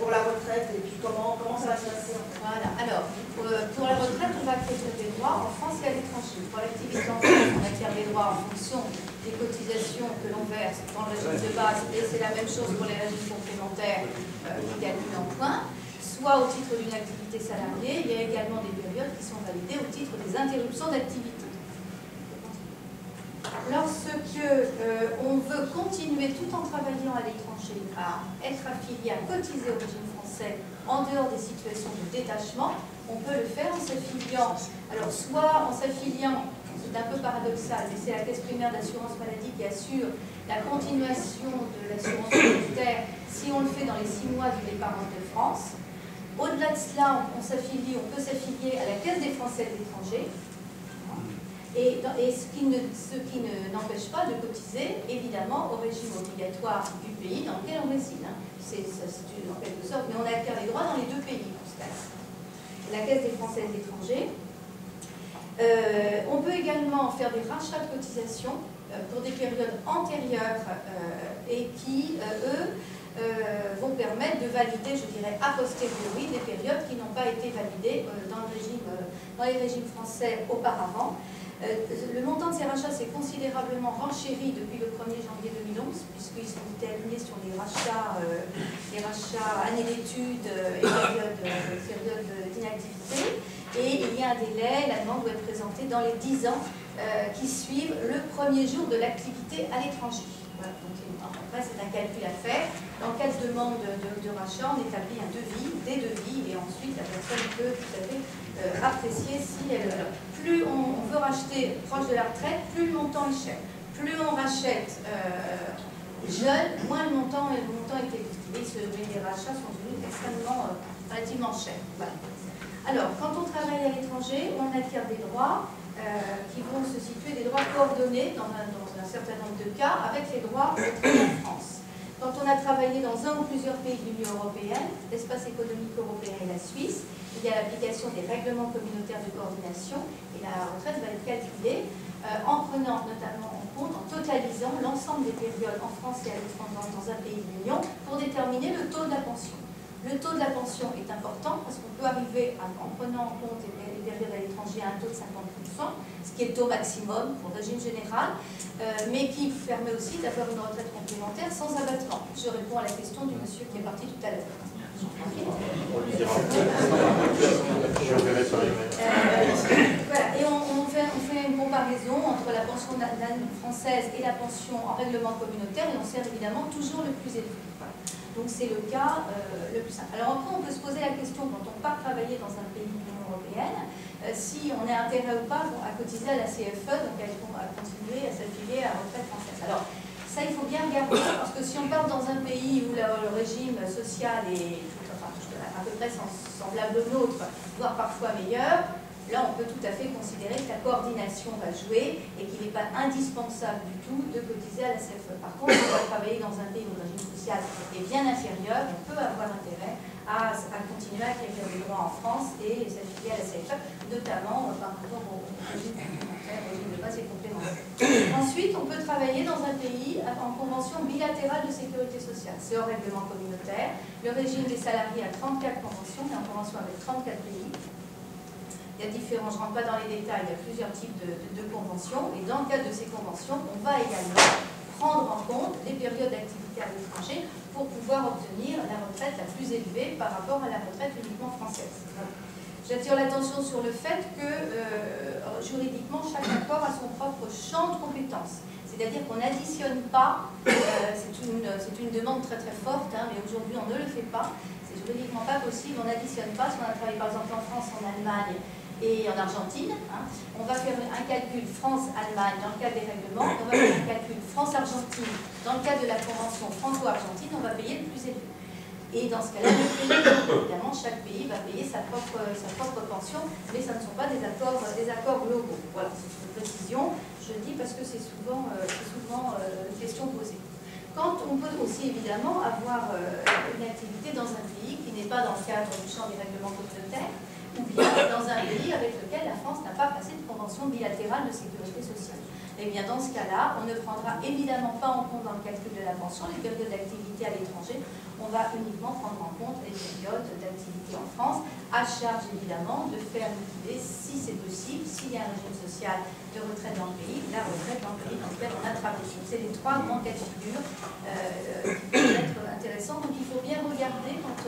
pour la retraite et puis comment ça va se passer? Voilà, alors pour la retraite, on va acquérir des droits en France et à l'étranger. Pour l'activité en France, on acquiert des droits en fonction des cotisations que l'on verse dans le régime de base, et c'est la même chose pour les régimes complémentaires qui calculent en points, soit au titre d'une activité salariée. Il y a également des périodes qui sont validées au titre des interruptions d'activité. Lorsque on veut continuer tout en travaillant à l'étranger à être affilié, à cotiser au régime français en dehors des situations de détachement, on peut le faire en s'affiliant. Alors soit en s'affiliant, c'est un peu paradoxal, mais c'est la caisse primaire d'assurance maladie qui assure la continuation de l'assurance militaire si on le fait dans les 6 mois du départ de France. Au-delà de cela, on peut s'affilier à la Caisse des Français de l'étranger. Et ce qui n'empêche pas de cotiser, évidemment, au régime obligatoire du pays dans lequel on réside. C'est en quelque sorte, mais on acquiert les droits dans les deux pays, dans ce cas-là. La Caisse des Français de l'étranger. On peut également faire des rachats de cotisations pour des périodes antérieures et qui, eux, vont permettre de valider, je dirais, a posteriori, des périodes qui n'ont pas été validées dans les régimes français auparavant. Le montant de ces rachats s'est considérablement renchéri depuis le 1er janvier 2011, puisqu'ils ont été alignés sur les rachats années d'études et périodes d'inactivité. Et il y a un délai, la demande doit être présentée dans les 10 ans qui suivent le premier jour de l'activité à l'étranger. Voilà, donc après, c'est un calcul à faire. Dans quelle demande de rachat, on établit un devis, des devis, et ensuite la personne peut tout à fait apprécier si elle... Plus on veut racheter proche de la retraite, plus le montant est cher. Plus on rachète jeune, moins le montant est élevé. Les rachats sont devenus extrêmement relativement chers. Voilà. Alors, quand on travaille à l'étranger, on acquiert des droits qui vont se situer, des droits coordonnés dans un certain nombre de cas avec les droits en France. Quand on a travaillé dans un ou plusieurs pays de l'Union européenne, l'espace économique européen et la Suisse, il y a l'application des règlements communautaires de coordination et la retraite va être calculée en prenant notamment en compte, en totalisant l'ensemble des périodes en France et à l'étranger dans un pays de l'Union pour déterminer le taux de la pension. Le taux de la pension est important parce qu'on peut arriver, en prenant en compte les périodes à l'étranger, à un taux de 50%, ce qui est le taux maximum pour le régime général, mais qui permet aussi d'avoir une retraite complémentaire sans abattement. Je réponds à la question du monsieur qui est parti tout à l'heure. Voilà, et on fait une comparaison entre la pension française et la pension en règlement communautaire, et on sert évidemment toujours le plus élevé. Voilà. Donc c'est le cas le plus simple. Alors après, on peut se poser la question, quand on part travailler dans un pays de l'Union européenne, si on a intérêt ou pas à cotiser à la CFE, donc à continuer à s'affilier à la retraite française. Alors, ça, il faut bien regarder, parce que si on part dans un pays où le régime social est à peu près semblable au nôtre, voire parfois meilleur, là, on peut tout à fait considérer que la coordination va jouer et qu'il n'est pas indispensable du tout de cotiser à la CFE. Par contre, si on va travailler dans un pays où le régime social est bien inférieur, on peut avoir intérêt à continuer à acquérir des droits en France et s'affilier à la CFE, notamment par rapport au régime complémentaire, au régime de base et complémentaire. Ensuite, on peut travailler dans un pays en convention bilatérale de sécurité sociale. C'est hors règlement communautaire. Le régime des salariés a 34 conventions, mais en convention avec 34 pays. Il y a différents, je ne rentre pas dans les détails, il y a plusieurs types de conventions. Et dans le cadre de ces conventions, on va également prendre en compte les périodes d'activité à l'étranger pour pouvoir obtenir la retraite la plus élevée par rapport à la retraite uniquement française. J'attire l'attention sur le fait que juridiquement, chaque accord a son propre champ de compétences. C'est-à-dire qu'on n'additionne pas, c'est une demande très très forte, hein, mais aujourd'hui on ne le fait pas, c'est juridiquement pas possible, on n'additionne pas, si on a travaillé par exemple en France, en Allemagne et en Argentine, hein, on va faire un calcul France-Allemagne dans le cadre des règlements, on va faire un calcul France-Argentine dans le cadre de la convention franco-argentine, on va payer le plus élevé. Et dans ce cas-là, évidemment, chaque pays va payer sa propre pension, mais ce ne sont pas des accords globaux. Voilà, c'est une précision, je le dis parce que c'est souvent une question posée. Quand on peut aussi évidemment avoir une activité dans un pays qui n'est pas dans le cadre du champ des règlements communautaires, ou bien dans un pays avec lequel la France n'a pas passé de convention bilatérale de sécurité sociale. Et bien dans ce cas-là, on ne prendra évidemment pas en compte dans le calcul de la pension les périodes d'activité à l'étranger, on va uniquement prendre en compte les périodes d'activité en France, à charge évidemment de faire liquider, si c'est possible, s'il y a un régime social de retraite dans le pays, la retraite dans le pays dans lequel on a travaillé. C'est les trois grands cas de figure qui peuvent être intéressants. Donc il faut bien regarder quand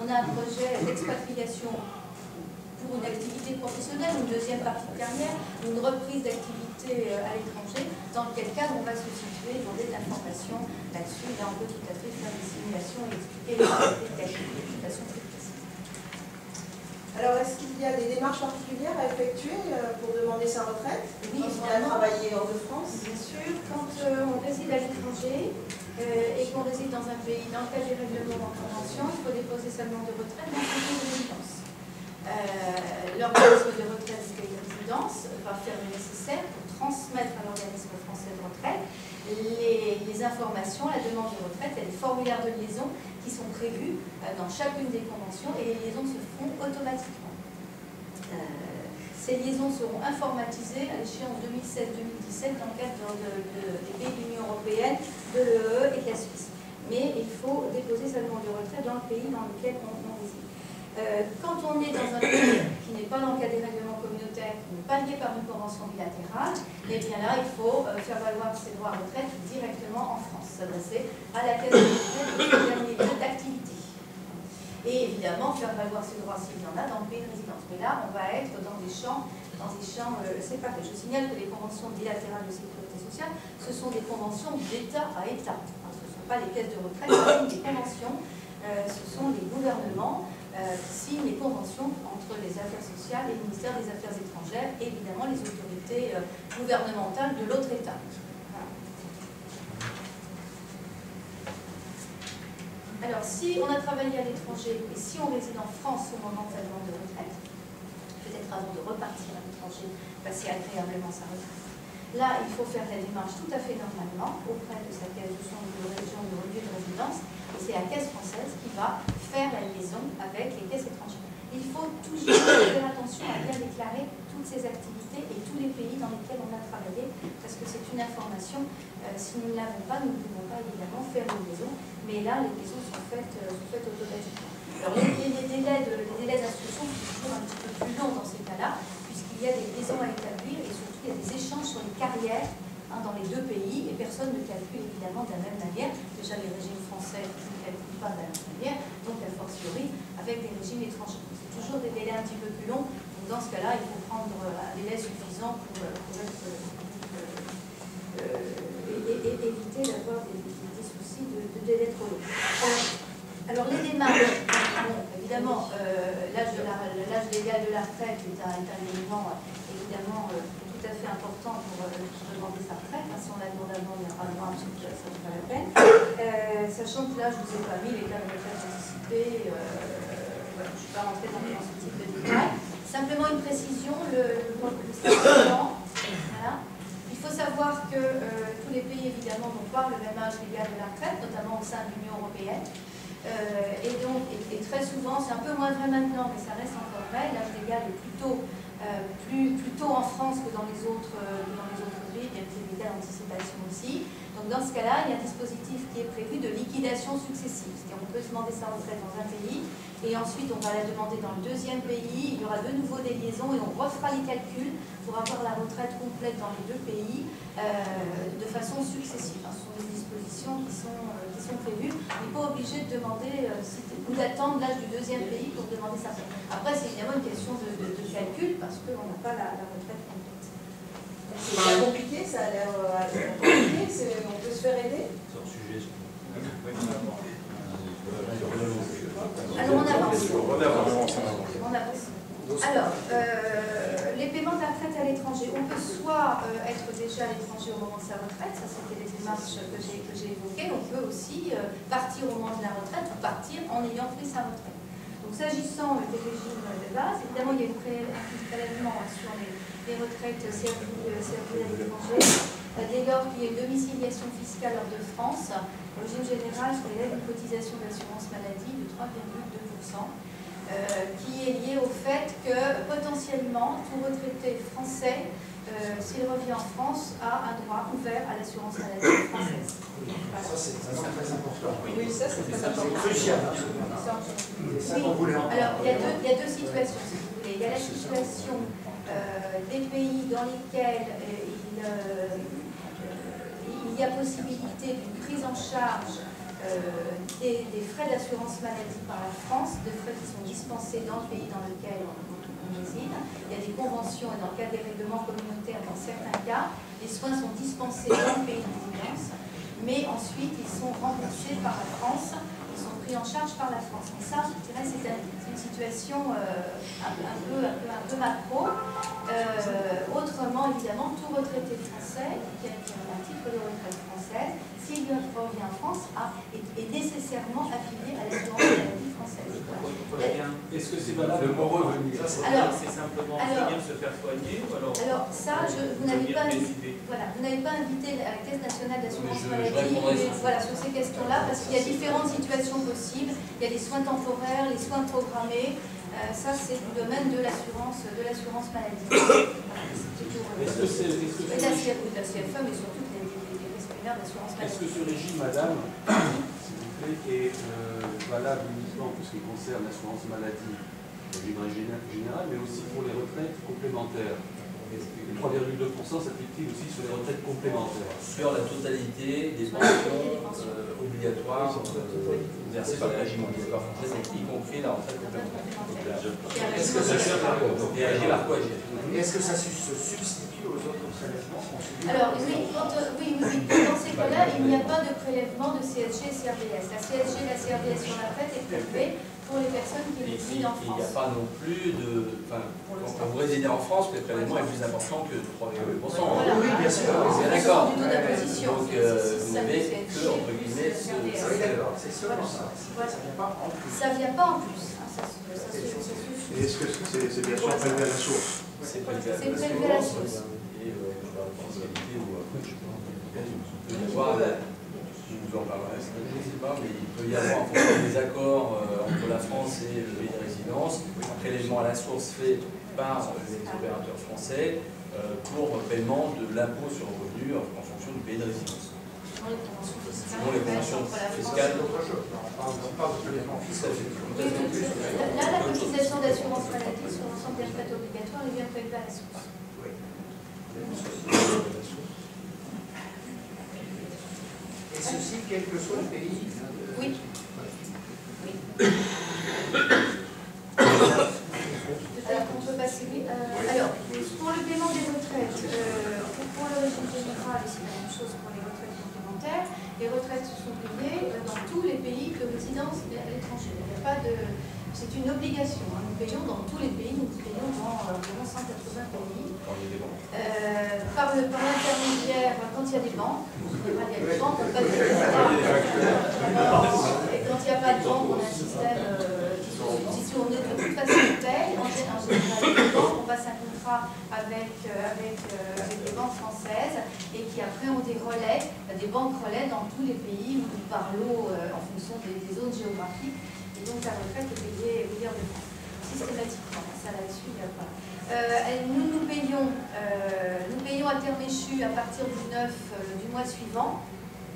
on a un projet d'expatriation pour une activité professionnelle, une deuxième partie de carrière, une reprise d'activité à l'étranger, dans quel cadre on va se situer, demander de l'information là-dessus. Là, on peut tout à fait faire des simulations et expliquer les modalités de calcul de façon très précise. Alors, est-ce qu'il y a des démarches particulières à effectuer pour demander sa retraite? Oui, quand on a travaillé hors de France? Bien sûr, quand on réside à l'étranger et qu'on réside dans un pays, dans le cadre des règlements en convention, il faut déposer sa demande de retraite dans son pays de résidence. L'organisme de retraite du pays de résidence va faire le nécessaire pour transmettre à l'organisme français de retraite les informations, la demande de retraite et les formulaires de liaison qui sont prévus dans chacune des conventions, et les liaisons se feront automatiquement. Ces liaisons seront informatisées à l'échéance 2016-2017 dans le cadre des pays de l'Union européenne, de l'UE et de la Suisse. mais il faut déposer sa demande de retrait dans le pays dans lequel on réside. Quand on est dans un pays qui n'est pas dans le cadre des règlements communautaires, qui n'est pas lié par une convention bilatérale, et bien là, il faut faire valoir ses droits à retraite directement en France, s'adresser à la caisse de retraite de son dernier lieu d'activité. Et évidemment, faire valoir ses droits s'il y en a dans le pays de résidence. Mais là, on va être dans des champs séparés. Je signale que les conventions bilatérales de sécurité sociale, ce sont des conventions d'État à État. Ce ne sont pas les caisses de retraite, ce sont des conventions, ce sont les gouvernements qui signent les conventions entre les affaires sociales et le ministère des Affaires étrangères et évidemment les autorités gouvernementales de l'autre État. Voilà. Alors, si on a travaillé à l'étranger et si on réside en France au moment de sa demande de retraite, peut-être avant de repartir à l'étranger, passer agréablement sa retraite. Là, il faut faire la démarche tout à fait normalement auprès de sa caisse de son de région de lieu de résidence. Et c'est la caisse française qui va faire la liaison avec les caisses étrangères. Il faut toujours faire attention à bien déclarer toutes ces activités et tous les pays dans lesquels on a travaillé, parce que c'est une information, si nous ne l'avons pas, nous ne pouvons pas évidemment faire une liaison, mais là, les liaisons sont faites automatiquement. Alors, les délais d'instruction sont toujours un petit peu plus longs dans ces cas-là, puisqu'il y a des liaisons à établir et surtout il y a des échanges sur les carrières dans les deux pays, et personne ne calcule évidemment de la même manière. Déjà, les régimes français ne calculent pas de la même manière, donc a fortiori avec des régimes étrangers. C'est toujours des délais un petit peu plus longs, donc dans ce cas-là, il faut prendre un délai suffisant pour éviter d'avoir des soucis de délai trop long. Alors les démarches, bon, évidemment, l'âge légal de la retraite est un élément évidemment tout à fait important pour demander sa retraite. Si on la demande avant, il y aura un petit peu, ça ne vaut pas la peine. Sachant que là, je ne vous ai pas mis les cas de retraite anticipée, voilà, je ne suis pas rentrée dans ce type de détails. Simplement une précision, le statut, voilà. Il faut savoir que tous les pays, évidemment, n'ont pas le même âge légal de la retraite, notamment au sein de l'Union européenne. Et très souvent, c'est un peu moins vrai maintenant, mais ça reste encore vrai, l'âge légal est plutôt en France que dans les autres pays, bien qu'il y ait des cas d'anticipation aussi. Donc dans ce cas-là, il y a un dispositif qui est prévu de liquidation successive. C'est-à-dire qu'on peut demander sa retraite dans un pays, et ensuite on va la demander dans le deuxième pays, il y aura de nouveau des liaisons, et on refera les calculs pour avoir la retraite complète dans les deux pays de façon successive. Ce sont des dispositions qui sont prévues. On n'est pas obligé de demander ou d'attendre l'âge du deuxième pays pour demander sa retraite. Après, c'est évidemment une question de calcul parce qu'on n'a pas la retraite complète. C'est pas compliqué, ça a l'air compliqué, on peut se faire aider. C'est un sujet. Alors on avance. Alors, les paiements de la retraite à l'étranger. On peut soit être déjà à l'étranger au moment de sa retraite, ça c'était les démarches que j'ai évoquées. On peut aussi partir au moment de la retraite ou partir en ayant pris sa retraite. Donc s'agissant des régimes de base, évidemment il y a un prélèvement sur les retraites servies à l'étranger. Dès lors qu'il y a une domiciliation fiscale hors de France, le régime général prélève une cotisation d'assurance maladie de 3,2%. Qui est lié au fait que potentiellement tout retraité français, s'il revient en France, a un droit ouvert à l'assurance maladie française. Voilà. Ça, c'est vraiment très important. Oui, ça c'est très important. C'est crucial. Oui. Alors, il y a deux situations, si vous voulez. Il y a la situation des pays dans lesquels il y a possibilité d'une prise en charge des frais d'assurance maladie par la France, de frais qui sont dispensés dans le pays dans lequel on réside. Il y a des conventions et dans le cadre des règlements communautaires, dans certains cas, les soins sont dispensés dans le pays de résidence, mais ensuite ils sont remboursés par la France, ils sont pris en charge par la France. Mais ça, je dirais, c'est une situation un peu macro. Autrement, évidemment, tout retraité français qui a un titre de retraite française, s'il revient en France, est nécessairement affilié à l'assurance maladie française. Est-ce que c'est valable pour revenu? C'est simplement venir se faire soigner ou alors ça, vous n'avez pas invité la Caisse nationale d'assurance maladie voilà, sur ces questions-là, parce qu'il y a différentes situations possibles. Il y a les soins temporaires, les soins programmés. Ça, c'est du domaine de l'assurance maladie. Est-ce que c'est de la CFE, mais surtout des d'assurance maladie. Est-ce que ce régime, madame, c'est retraité est valable uniquement pour ce qui concerne l'assurance maladie de régime général, mais aussi pour les retraites complémentaires. Et 3,2% s'applique-t-il aussi sur les retraites complémentaires? Sur la totalité des pensions obligatoires versées par les régimes obligatoires français, y compris la retraite complémentaire. Est-ce que ça Et agir à quoi agir? Est-ce que ça se substitue aux autres prélèvements? Alors, oui, dans ces cas-là, il n'y a pas de prélèvement de CSG et CRDS. La CSG et la CRDS sur la retraite est prélevée pour les personnes qui résident en France. Il n'y a pas non plus de... Enfin, quand vous résidez en France, le prélèvement est plus important que 3,2%. Voilà. Oui, bien sûr. C'est d'accord. Du taux d'imposition. Donc, vous n'avez que, entre guillemets, ce... Oui, d'accord, c'est seulement ça. Voilà. Ça vient pas en plus. Ça ne vient pas en plus. Hein, ça suffit. Et est-ce que c'est bien sûr prélevé à la source? C'est prélevé prélevé à la source. Et la fiscalité ou après, je pense qu'il peut y avoir... Vous en parlerez, je ne sais pas, mais il peut y avoir en fonction des accords entre la France et le pays de résidence, un prélèvement à la source fait par les opérateurs français pour paiement de l'impôt sur le revenu en fonction du pays de résidence. Selon les conventions fiscales. On parle de prélèvement fiscal. Là, la cotisation d'assurance maladie sur l'ensemble des retraites obligatoires est bien prélevée à la source. Et ceci, quel que soit le pays. Oui. Alors, on peut passer. Alors, pour le paiement des retraites, pour le régime général, c'est la même chose pour les retraites complémentaires. Les retraites sont payées dans tous les pays de résidence à l'étranger. Il n'y a pas de. C'est une obligation. Hein. Nous payons dans tous les pays, nous payons dans environ 180 pays. Par l'intermédiaire, quand il y a des banques, il y a des banques, on pas de et quand il n'y a pas de banque, on a un système qui on est de toute façon on paye. En général, les banques, on passe un contrat avec des banques françaises et qui après ont des relais, des banques relais dans tous les pays où nous parlons en fonction des zones géographiques. Et donc la retraite est payée systématiquement. Ça là-dessus, il n'y a pas. Nous payons à terme échu à partir du 9 du mois suivant.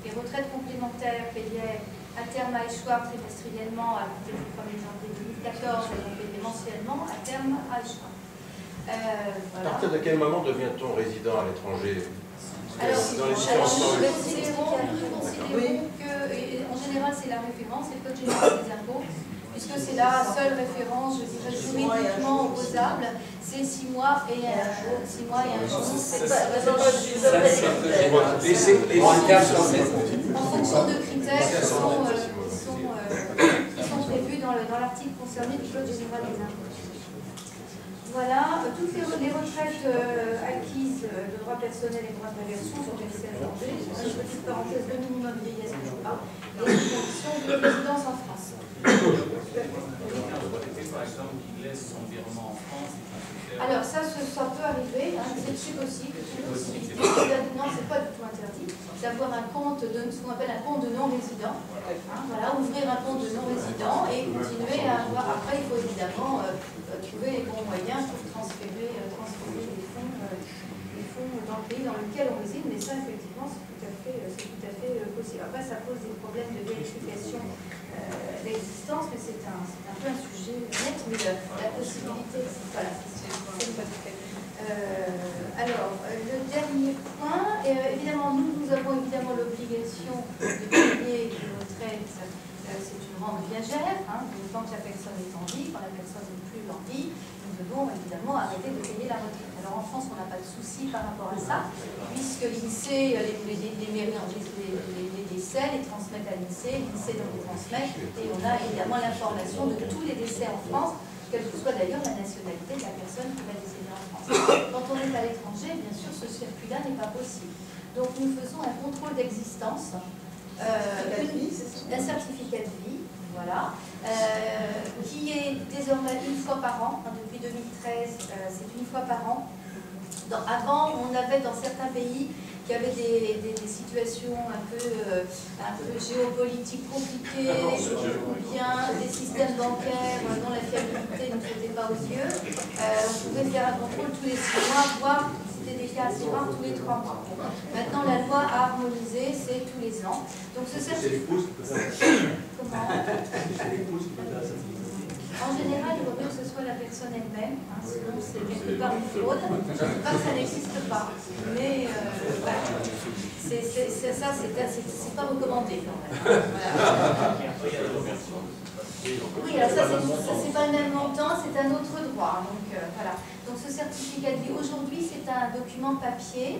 Les retraites complémentaires payaient à terme à échoir trimestriellement à compter du 1er janvier 2014 et donc payées mensuellement à terme à échoir. À partir de quel moment devient-on résident à l'étranger? Alors, dans les nous considérons que, en général, c'est la référence, c'est le Code général des impôts, puisque c'est la seule référence, je dirais, juridiquement opposable, c'est 6 mois et un jour. 6 mois et un jour. C'est pas en fonction de critères qui sont prévus dans l'article concerné du Code général des impôts. Voilà, toutes les retraites acquises de droit personnel et droit de réversion sont versées à l'étranger. Une petite parenthèse, le minimum vieillesse ne joue pas. Et les conditions de résidence en France. Par exemple, qui laisse son virement en France. Alors ça peut arriver, hein, c'est possible, c'est une possibilité. Non, c'est pas du tout interdit d'avoir un compte ce qu'on appelle un compte de non-résident. Hein, voilà, ouvrir un compte de non-résident et continuer à avoir. Après, il faut évidemment trouver les bons moyens pour transférer les fonds dans le pays dans lequel on réside, mais ça, effectivement, c'est tout à fait possible. Après, ça pose des problèmes de vérification d'existence, mais c'est un peu un sujet net, mais la possibilité, voilà, c'est une possibilité. Alors, le dernier point, évidemment, nous avons évidemment l'obligation de payer une retraite, c'est une rente viagère, hein, tant que la personne est en vie, quand la personne n'est plus en vie, nous devons évidemment arrêter de payer la retraite. Alors en France, on n'a pas de souci par rapport à ça, puisque l'INSEE, les mairies enregistrent les décès, les transmettent à l'INSEE, l'INSEE donc les transmet, et on a évidemment l'information de tous les décès en France, quelle que soit d'ailleurs la nationalité de la personne qui va décéder en France. Quand on est à l'étranger, bien sûr, ce circuit-là n'est pas possible. Donc nous faisons un contrôle d'existence, d'un certificat de vie, voilà, qui est désormais une fois par an. Depuis 2013, c'est une fois par an. Avant, on avait dans certains pays qui avaient des situations un peu géopolitiques compliquées, ou bien des systèmes bancaires dont la fiabilité ne sautait pas aux yeux. On pouvait faire un contrôle tous les 6 mois, voir si c'était des cas assez rares tous les 3 mois. Maintenant, la loi a harmonisé, c'est tous les ans. Donc ce C'est l'épouse qui peut faire la Comment? C'est l'épouse qui peut faire la certification. En général, il vaut mieux que ce soit la personne elle-même, hein, sinon c'est quelque part une fraude. Je ne dis pas que ça n'existe pas, mais c'est pas recommandé quand même. Voilà. Oui, alors ça c'est pas le même montant, c'est un autre droit. Donc voilà. Donc ce certificat de vie, aujourd'hui c'est un document papier.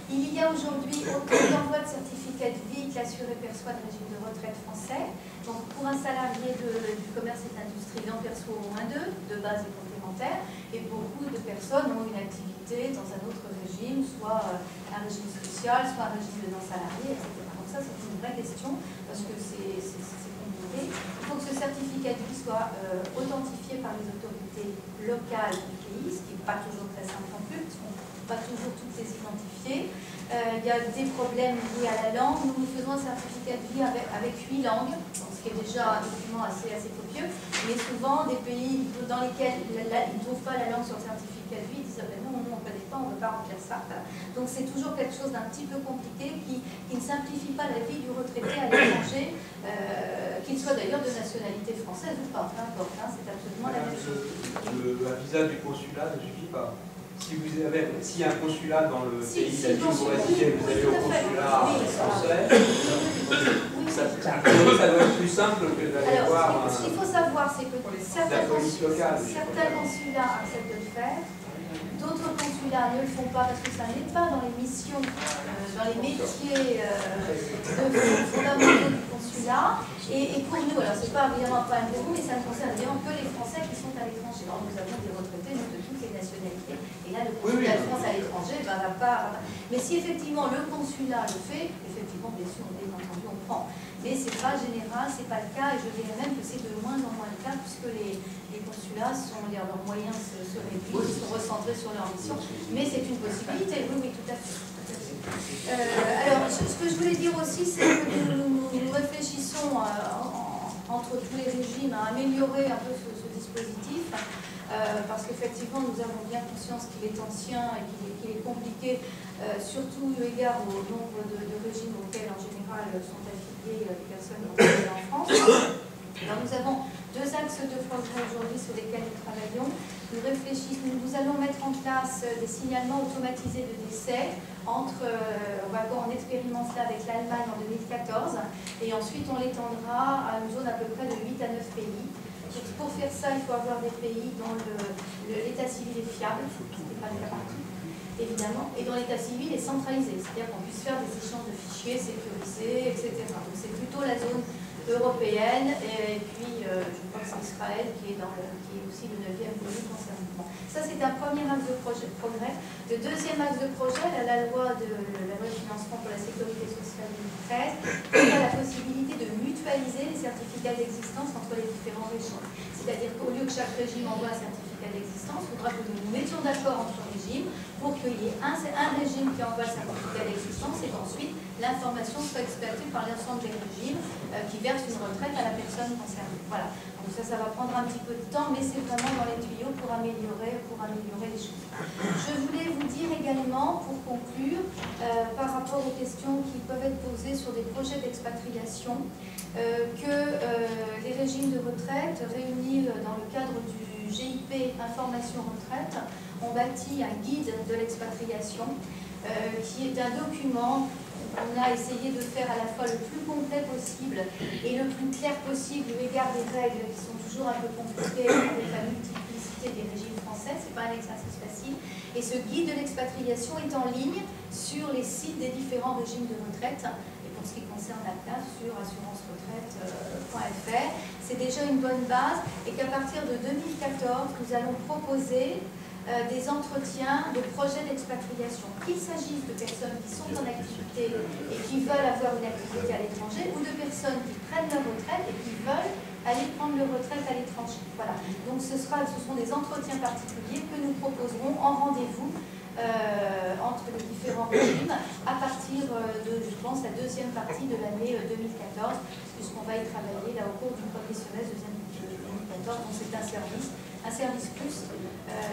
Il y a aujourd'hui autant d'envoi de certificat de vie que l'assuré perçoit de régime de retraite français. Donc pour un salarié du commerce et de l'industrie, il en perçoit au moins 2, de base et complémentaire. Et beaucoup de personnes ont une activité dans un autre régime, soit un régime spécial, soit un régime de non-salarié, etc. Donc ça c'est une vraie question, parce que c'est compliqué. Il faut que ce certificat de vie soit authentifié par les autorités locales du pays, ce qui n'est pas toujours très simple non plus, parce qu'on ne peut pas toujours toutes les identifier. Il y a des problèmes liés à la langue. Nous faisons un certificat de vie avec 8 langues, ce qui est déjà un document assez copieux, mais souvent des pays dans lesquels ils ne trouvent pas la langue sur le certificat de vie, ils disent non, on ne connaît pas, on ne veut pas remplir ça. Donc c'est toujours quelque chose d'un petit peu compliqué qui ne simplifie pas la vie du retraité à l'étranger, qu'il soit d'ailleurs de nationalité française ou pas, peu importe, c'est absolument la même chose. Un visa du consulat ne suffit pas. S'il y a un consulat dans le pays d'asile où vous résidez, vous allez au consulat français, ça doit être plus simple que d'aller voir. Ce qu'il faut savoir, c'est que certains consulats acceptent de le faire, d'autres consulats ne le font pas parce que ça n'est pas dans les missions, dans les métiers fondamentaux du consulat. Et pour nous, alors c'est pas évidemment pas un pour nous, mais ça ne concerne évidemment que les Français qui sont à l'étranger. Alors nous avons des retraités de toutes les nationalités. Et là, le consulat de France à l'étranger, va pas. Mais si effectivement le consulat le fait, effectivement, bien sûr, bien entendu, on prend. Mais c'est pas général, c'est pas le cas, et je dirais même que c'est de moins en moins le cas, puisque les consulats leurs moyens se réduisent, sont recentrés sur leur mission. Mais c'est une possibilité, oui, tout à fait. Alors, ce que je voulais dire aussi, c'est que nous réfléchissons entre tous les régimes à améliorer un peu ce dispositif, parce qu'effectivement, nous avons bien conscience qu'il est ancien et qu'il est compliqué, surtout eu égard au nombre de régimes auxquels, en général, sont affiliées les personnes en France. Alors, nous avons 2 axes de progrès aujourd'hui sur lesquels nous travaillons. Nous allons mettre en place des signalements automatisés de décès. On expérimente cela avec l'Allemagne en 2014 et ensuite on l'étendra à une zone à peu près de 8 à 9 pays. Donc, pour faire ça, il faut avoir des pays dont l'état civil est fiable, ce n'est pas le cas partout, évidemment, et dont l'état civil est centralisé, c'est-à-dire qu'on puisse faire des échanges de fichiers sécurisés, etc. Donc c'est plutôt la zone européenne, et puis je crois que c'est Israël qui est aussi le 9e pays concerné. Bon. Ça c'est un premier axe de progrès. Le deuxième axe de projet, la loi de financement pour la sécurité sociale 2013, il y a la possibilité de mutualiser les certificats d'existence entre les différents régimes. C'est-à-dire qu'au lieu que chaque régime envoie un certificat d'existence, il faudra que nous nous mettions d'accord entre régimes pour qu'il y ait un régime qui envoie le certificat d'existence et qu'ensuite l'information soit exploitée par l'ensemble des régimes qui versent une retraite à la personne concernée. Voilà. Donc ça va prendre un petit peu de temps, mais c'est vraiment dans les tuyaux pour améliorer les choses. Je voulais vous dire également, pour conclure, par rapport aux questions qui peuvent être posées sur des projets d'expatriation, que les régimes de retraite réunis dans le cadre du GIP Information Retraite ont bâti un guide de l'expatriation qui est un document qu'on a essayé de faire à la fois le plus complet possible et le plus clair possible au égard des règles qui sont toujours un peu compliquées avec la multiplicité des régimes français. Ce n'est pas un exercice facile. Et ce guide de l'expatriation est en ligne sur les sites des différents régimes de retraite. Et pour ce qui concerne la place, sur assuranceretraite.fr. C'est déjà une bonne base et qu'à partir de 2014, nous allons proposer des entretiens de projets d'expatriation, qu'il s'agisse de personnes qui sont en activité et qui veulent avoir une activité à l'étranger ou de personnes qui prennent leur retraite et qui veulent aller prendre leur retraite à l'étranger. Voilà. Donc ce sont des entretiens particuliers que nous proposerons en rendez-vous entre les différents régimes à partir de, je pense, la deuxième partie de l'année 2014, puisqu'on va y travailler là au cours du premier semestre 2014. Donc c'est un service un service plus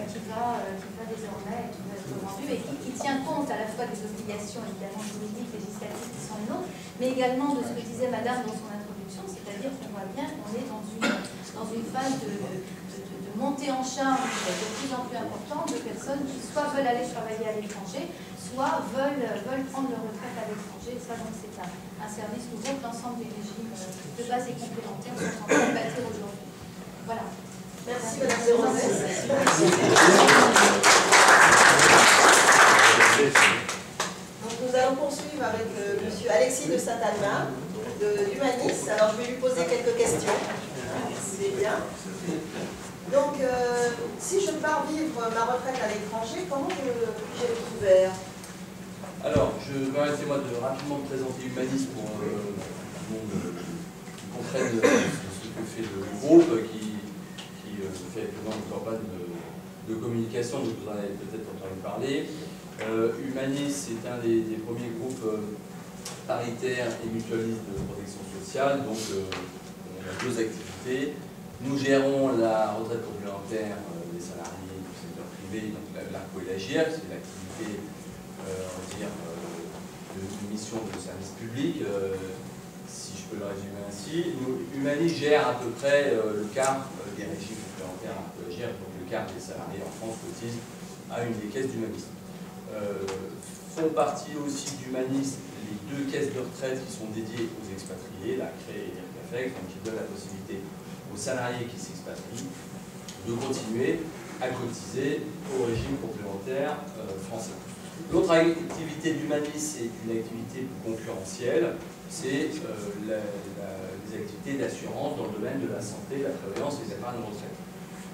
qui va désormais être vendu et qui tient compte à la fois des obligations évidemment juridiques, législatives qui sont les nôtres, mais également de ce que disait Madame dans son introduction, c'est-à-dire qu'on voit bien qu'on est dans une phase de montée en charge de plus en plus importante de personnes qui soit veulent aller travailler à l'étranger, soit veulent prendre leur retraite à l'étranger. Ça, donc, c'est un service nouveau que l'ensemble des régimes de base et complémentaires sont en train de bâtir aujourd'hui. Voilà. Merci, Madame Zéronès. Donc, nous allons poursuivre avec Monsieur Alexis de Saint-Albin, de Humanis. Alors, je vais lui poser quelques questions. C'est bien. Donc, si je pars vivre ma retraite à l'étranger, comment puis-je être couvert? Alors, je vais arrêter moi de rapidement présenter Humanis pour que tout le monde comprenne ce que fait le groupe qui fait actuellement une campagne de communication, donc vous en avez peut-être entendu parler. Humanis, c'est un des premiers groupes paritaires et mutualistes de protection sociale, donc on a deux activités. Nous gérons la retraite complémentaire des salariés du secteur privé, donc l'ARCO et l'AGIR, c'est une activité, on va dire, d'une mission de service public, si je peux le résumer ainsi. Humanis gère à peu près le quart des régimes complémentaires ARCO et l'AGIR, donc le quart des salariés en France cotisent à une des caisses d'Humanis. Font partie aussi d'Humanis les deux caisses de retraite qui sont dédiées aux expatriés, la CRE et l'IRCAFEC, donc qui donnent la possibilité aux salariés qui s'expatrient de continuer à cotiser au régime complémentaire français. L'autre activité d'Humanis, c'est une activité concurrentielle, c'est les activités d'assurance dans le domaine de la santé, de la prévoyance et des épargnes de retraite.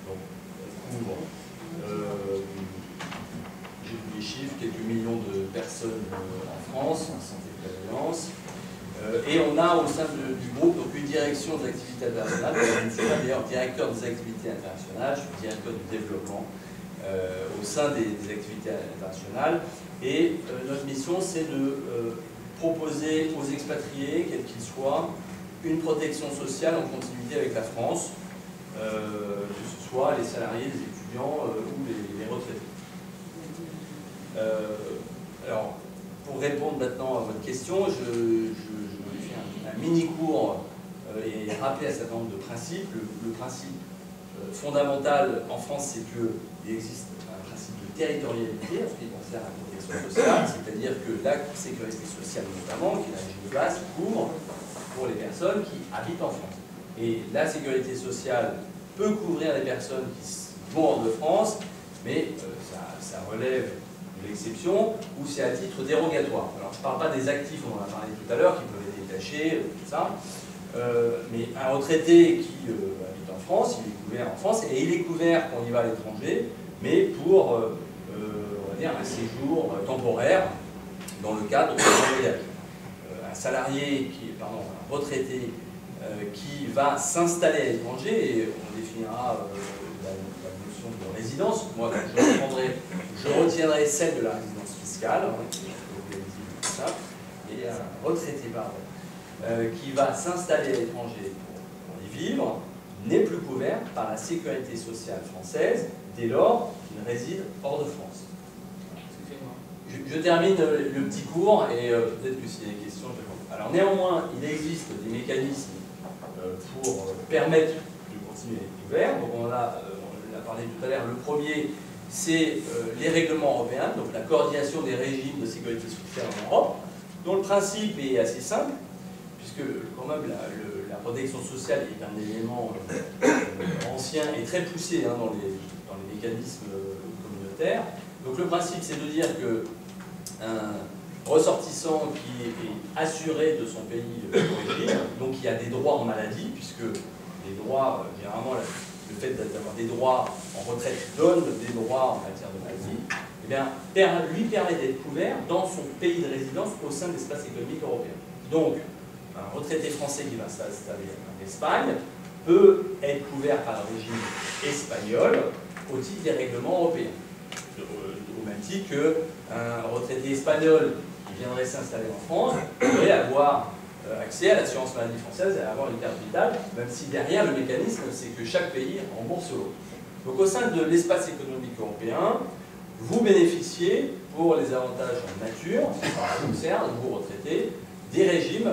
Donc, elle couvre, j'ai vu les chiffres, quelques millions de personnes en France, en santé et prévoyance. Et on a au sein du groupe donc, une direction des activités internationales. Je suis d'ailleurs directeur des activités internationales, je suis directeur du développement au sein des activités internationales. Et notre mission, c'est de proposer aux expatriés, quels qu'ils soient, une protection sociale en continuité avec la France, que ce soit les salariés, les étudiants ou les retraités. Alors, pour répondre maintenant à votre question, je fais un mini-cours et rappeler un certain nombre de principes. Le principe fondamental en France, c'est qu'il existe un principe de territorialité en ce qui concerne la protection sociale, c'est-à-dire que la sécurité sociale notamment, qui est la régime de base, couvre pour les personnes qui habitent en France. Et la sécurité sociale peut couvrir les personnes qui vont hors de France, mais ça relève l'exception, ou c'est à titre dérogatoire. Alors je ne parle pas des actifs, on en a parlé tout à l'heure, qui peuvent être détachés, tout ça, mais un retraité qui habite en France, il est couvert en France, et il est couvert quand il va à l'étranger, mais pour, on va dire, un séjour temporaire dans le cadre d'un voyage. Un salarié, un retraité qui va s'installer à l'étranger, et on définira la notion de résidence. Moi, je retiendrai celle de la résidence fiscale, et un retraité qui va s'installer à l'étranger pour y vivre n'est plus couvert par la sécurité sociale française dès lors qu'il réside hors de France. Je termine le petit cours et peut-être que s'il y a des questions, je réponds. Alors néanmoins, il existe des mécanismes pour permettre de continuer à être couvert. Donc on a parlé tout à l'heure. Le premier, c'est les règlements européens, donc la coordination des régimes de sécurité sociale en Europe, dont le principe est assez simple, puisque quand même la protection sociale est un élément ancien et très poussé dans les mécanismes communautaires. Donc le principe, c'est de dire qu'un ressortissant qui est assuré de son pays d'origine, donc qui a des droits en maladie, puisque les droits, généralement, le fait d'avoir des droits en retraite donne des droits en matière de maladie, eh bien, lui permet d'être couvert dans son pays de résidence au sein de l'espace économique européen. Donc, un retraité français qui va s'installer en Espagne peut être couvert par le régime espagnol au titre des règlements européens. Au même titre qu'un retraité espagnol qui viendrait s'installer en France pourrait avoir accès à l'assurance maladie française et avoir une carte vitale, même si derrière le mécanisme, c'est que chaque pays rembourse l'autre. Donc au sein de l'espace économique européen, vous bénéficiez, pour les avantages en nature, ça concerne, vous retraités, des régimes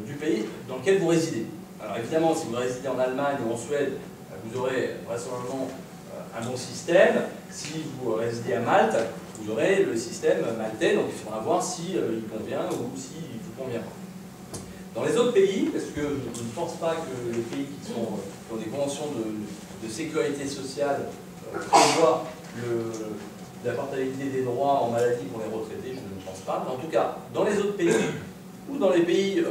du pays dans lequel vous résidez. Alors évidemment, si vous résidez en Allemagne ou en Suède, vous aurez vraisemblablement un bon système. Si vous résidez à Malte, vous aurez le système maltais, donc il faudra voir s'il convient ou s'il vous convient pas. Dans les autres pays, parce que je ne pense pas que les pays qui ont des conventions de sécurité sociale prévoient la portabilité des droits en maladie pour les retraités, je ne pense pas. Mais en tout cas, dans les autres pays, ou dans les pays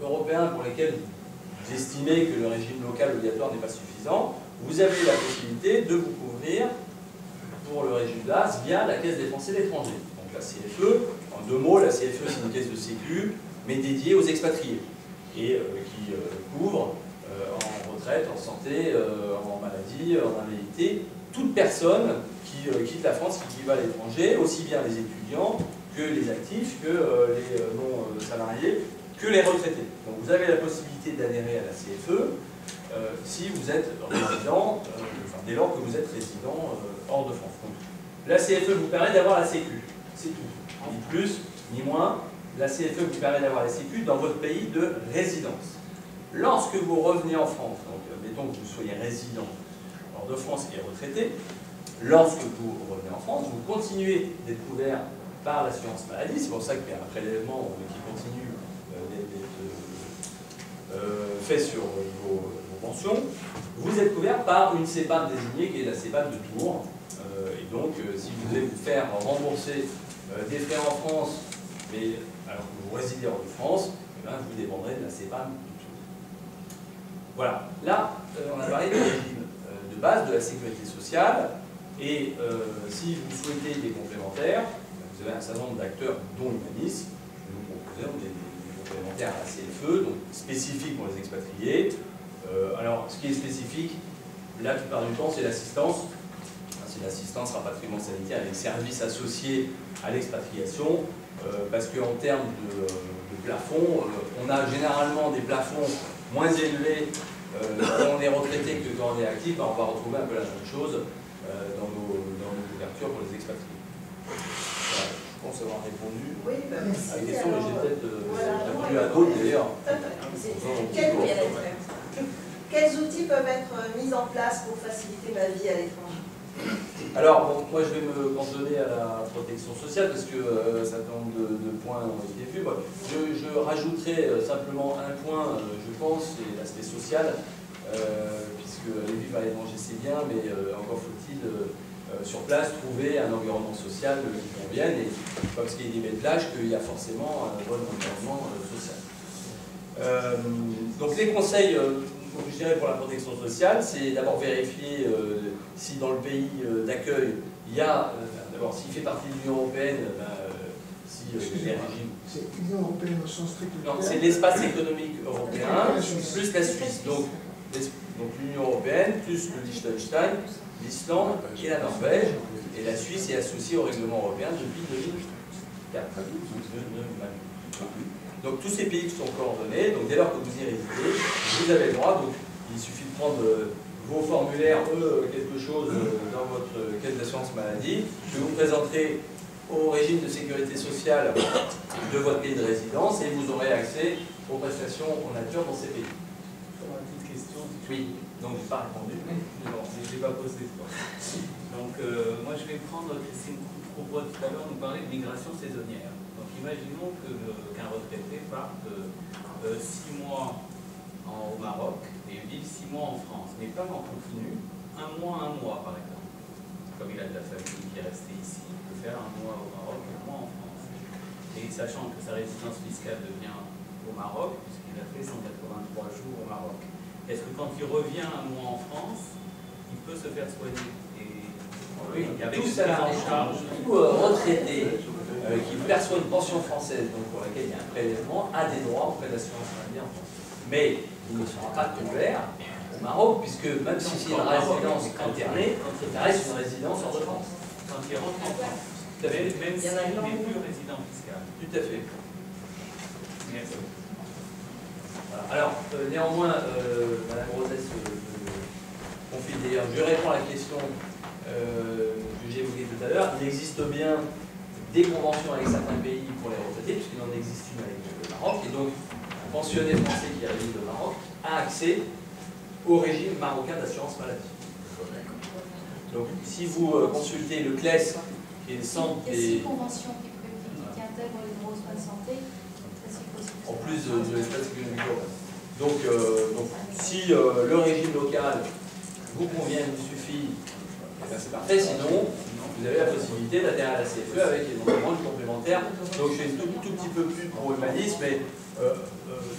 européens pour lesquels vous estimez que le régime local obligatoire n'est pas suffisant, vous avez la possibilité de vous couvrir pour le régime DAS via la Caisse des Français de l'étranger. Donc la CFE, en 2 mots, la CFE c'est une caisse de sécu, mais dédiée aux expatriés, et qui couvre en retraite, en santé, en maladie, en invalidité, toute personne qui quitte la France, qui va à l'étranger, aussi bien les étudiants que les actifs, que les non-salariés, que les retraités. Donc vous avez la possibilité d'adhérer à la CFE si vous êtes résident, dès lors que vous êtes résident hors de France. Donc, la CFE vous permet d'avoir la Sécu, c'est tout. Ni plus, ni moins. La CFE vous permet d'avoir la Sécu dans votre pays de résidence. Lorsque vous revenez en France, donc mettons que vous soyez résident hors de France et retraité, lorsque vous revenez en France, vous continuez d'être couvert par l'assurance maladie. C'est pour ça qu'il y a un prélèvement qui continue d'être fait sur vos pensions. Vous êtes couvert par une CEPAM désignée qui est la CEPAM de Tours. Et donc, si vous devez vous faire rembourser des frais en France, mais alors que vous résidez hors de France, eh bien, vous dépendrez de la CEPAM de Tours. Voilà. Là, on a parlé du régime de base de la sécurité sociale. Et si vous souhaitez des complémentaires, vous avez un certain nombre d'acteurs, dont Humanis, je vais vous proposer des complémentaires à la CFE, donc spécifiques pour les expatriés. Alors, ce qui est spécifique, la plupart du temps, c'est l'assistance. C'est l'assistance rapatriement sanitaire et les services associés à l'expatriation, parce qu'en termes de plafond, on a généralement des plafonds moins élevés quand on est retraité que quand on est actif. On va retrouver un peu la même chose dans nos couvertures pour les expatriés. Voilà, je pense avoir répondu à la question, mais j'ai peut-être répondu à d'autres d'ailleurs. Quels outils peuvent être mis en place pour faciliter ma vie à l'étranger? Alors, bon, moi je vais me cantonner à la protection sociale parce que un certain nombre de points ont été vus. Bon, je rajouterai simplement un point, je pense, c'est l'aspect social, puisque les vivre à l'étranger c'est bien, mais encore faut-il sur place trouver un environnement social qui convienne, et pas parce qu'il y a des belles plages qu'il y a forcément un bon environnement social. Donc les conseils, je dirais pour la protection sociale, c'est d'abord vérifier si dans le pays d'accueil il y a, d'abord s'il fait partie de l'Union Européenne, si les régimes... C'est l'Union Européenne au sens strict. Non, c'est l'espace économique européen plus la Suisse. Donc l'Union Européenne plus le Liechtenstein, l'Islande et la Norvège. Et la Suisse est associée au règlement européen depuis 2004. Donc tous ces pays sont coordonnés, donc dès lors que vous y résidez, vous avez le droit, donc il suffit de prendre vos formulaires, quelque chose dans votre caisse d'assurance maladie, que vous présenterez au régime de sécurité sociale de votre pays de résidence et vous aurez accès aux prestations en nature dans ces pays. Une petite question. Oui, donc je n'ai pas répondu. Non, je n'ai pas posé. Donc moi je vais prendre, Christine Courbois tout à l'heure nous parlait de migration saisonnière. Donc imaginons qu'un retraité parte 6 mois au Maroc et vive 6 mois en France, mais pas en continu, un mois par exemple. Comme il a de la famille qui est restée ici, il peut faire 1 mois au Maroc et 1 mois en France. Et sachant que sa résidence fiscale devient au Maroc, puisqu'il a fait 183 jours au Maroc. Est-ce que quand il revient 1 mois en France, il peut se faire soigner? Oui, tout salarié, tout retraité qui perçoit une pension française, donc pour laquelle il y a un prélèvement, a des droits auprès de l'assurance maladie en France. Mais il ne sera pas couvert au Maroc, puisque même si c'est une résidence internée, ça reste une résidence hors de France. Quand il rentre en France, tout à fait, même s'il n'est plus résident fiscal. Tout à fait. Merci. Voilà. Alors, néanmoins, Madame Rosès qu'on fait d'ailleurs. Je réponds à la question que j'ai évoquée tout à l'heure. Il existe bien des conventions avec certains pays pour les retraités, puisqu'il en existe une avec le Maroc, et donc un pensionné français qui réside au Maroc a accès au régime marocain d'assurance maladie. Donc si vous consultez le CLES, qui est le centre des... Il y a 6 conventions qui intègrent les droits aux soins de santé, en plus de l'espace économique global. Donc si le régime local vous convient, vous suffit, c'est parfait, sinon vous avez la possibilité d'adhérer à la CFE avec éventuellement une complémentaire. Donc je fais un tout petit peu plus pour Humanis, mais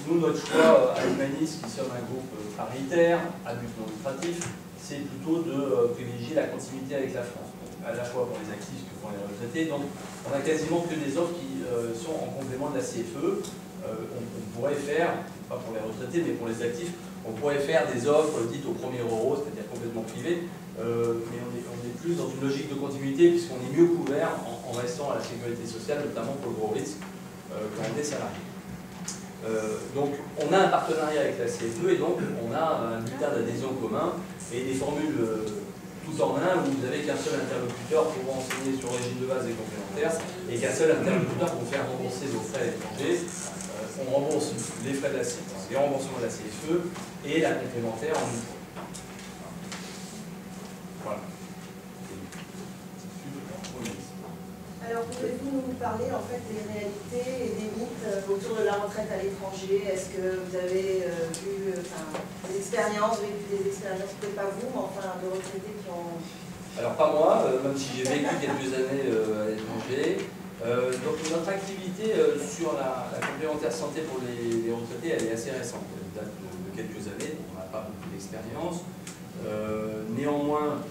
nous, notre choix à Humanis, qui sommes un groupe paritaire, à but non lucratif, c'est plutôt de privilégier la continuité avec la France, donc, à la fois pour les actifs que pour les retraités. Donc on a quasiment que des offres qui sont en complément de la CFE. On pourrait faire, pas pour les retraités, mais pour les actifs, on pourrait faire des offres dites au premier euro, c'est-à-dire complètement privées, mais on est plus dans une logique de continuité puisqu'on est mieux couvert en restant à la sécurité sociale, notamment pour le gros risque quand on est salarié. Donc on a un partenariat avec la CFE et donc on a un bulletin d'adhésion commun et des formules tout en un où vous n'avez qu'un seul interlocuteur pour renseigner sur le régime de base et complémentaire et qu'un seul interlocuteur pour faire rembourser vos frais à l'étranger. On rembourse les frais de la CFE, les remboursements de la CFE et la complémentaire en une fois. Voilà. Alors, pouvez-vous nous parler en fait des réalités et des mythes autour de la retraite à l'étranger? Est-ce que vous avez vu des expériences, vécu des expériences, peut-être pas vous, mais enfin de retraités qui ont... Alors pas moi, même si j'ai vécu quelques années à l'étranger. Donc notre activité sur la complémentaire santé pour les retraités, elle est assez récente, elle date de quelques années, donc on n'a pas beaucoup d'expérience. Néanmoins,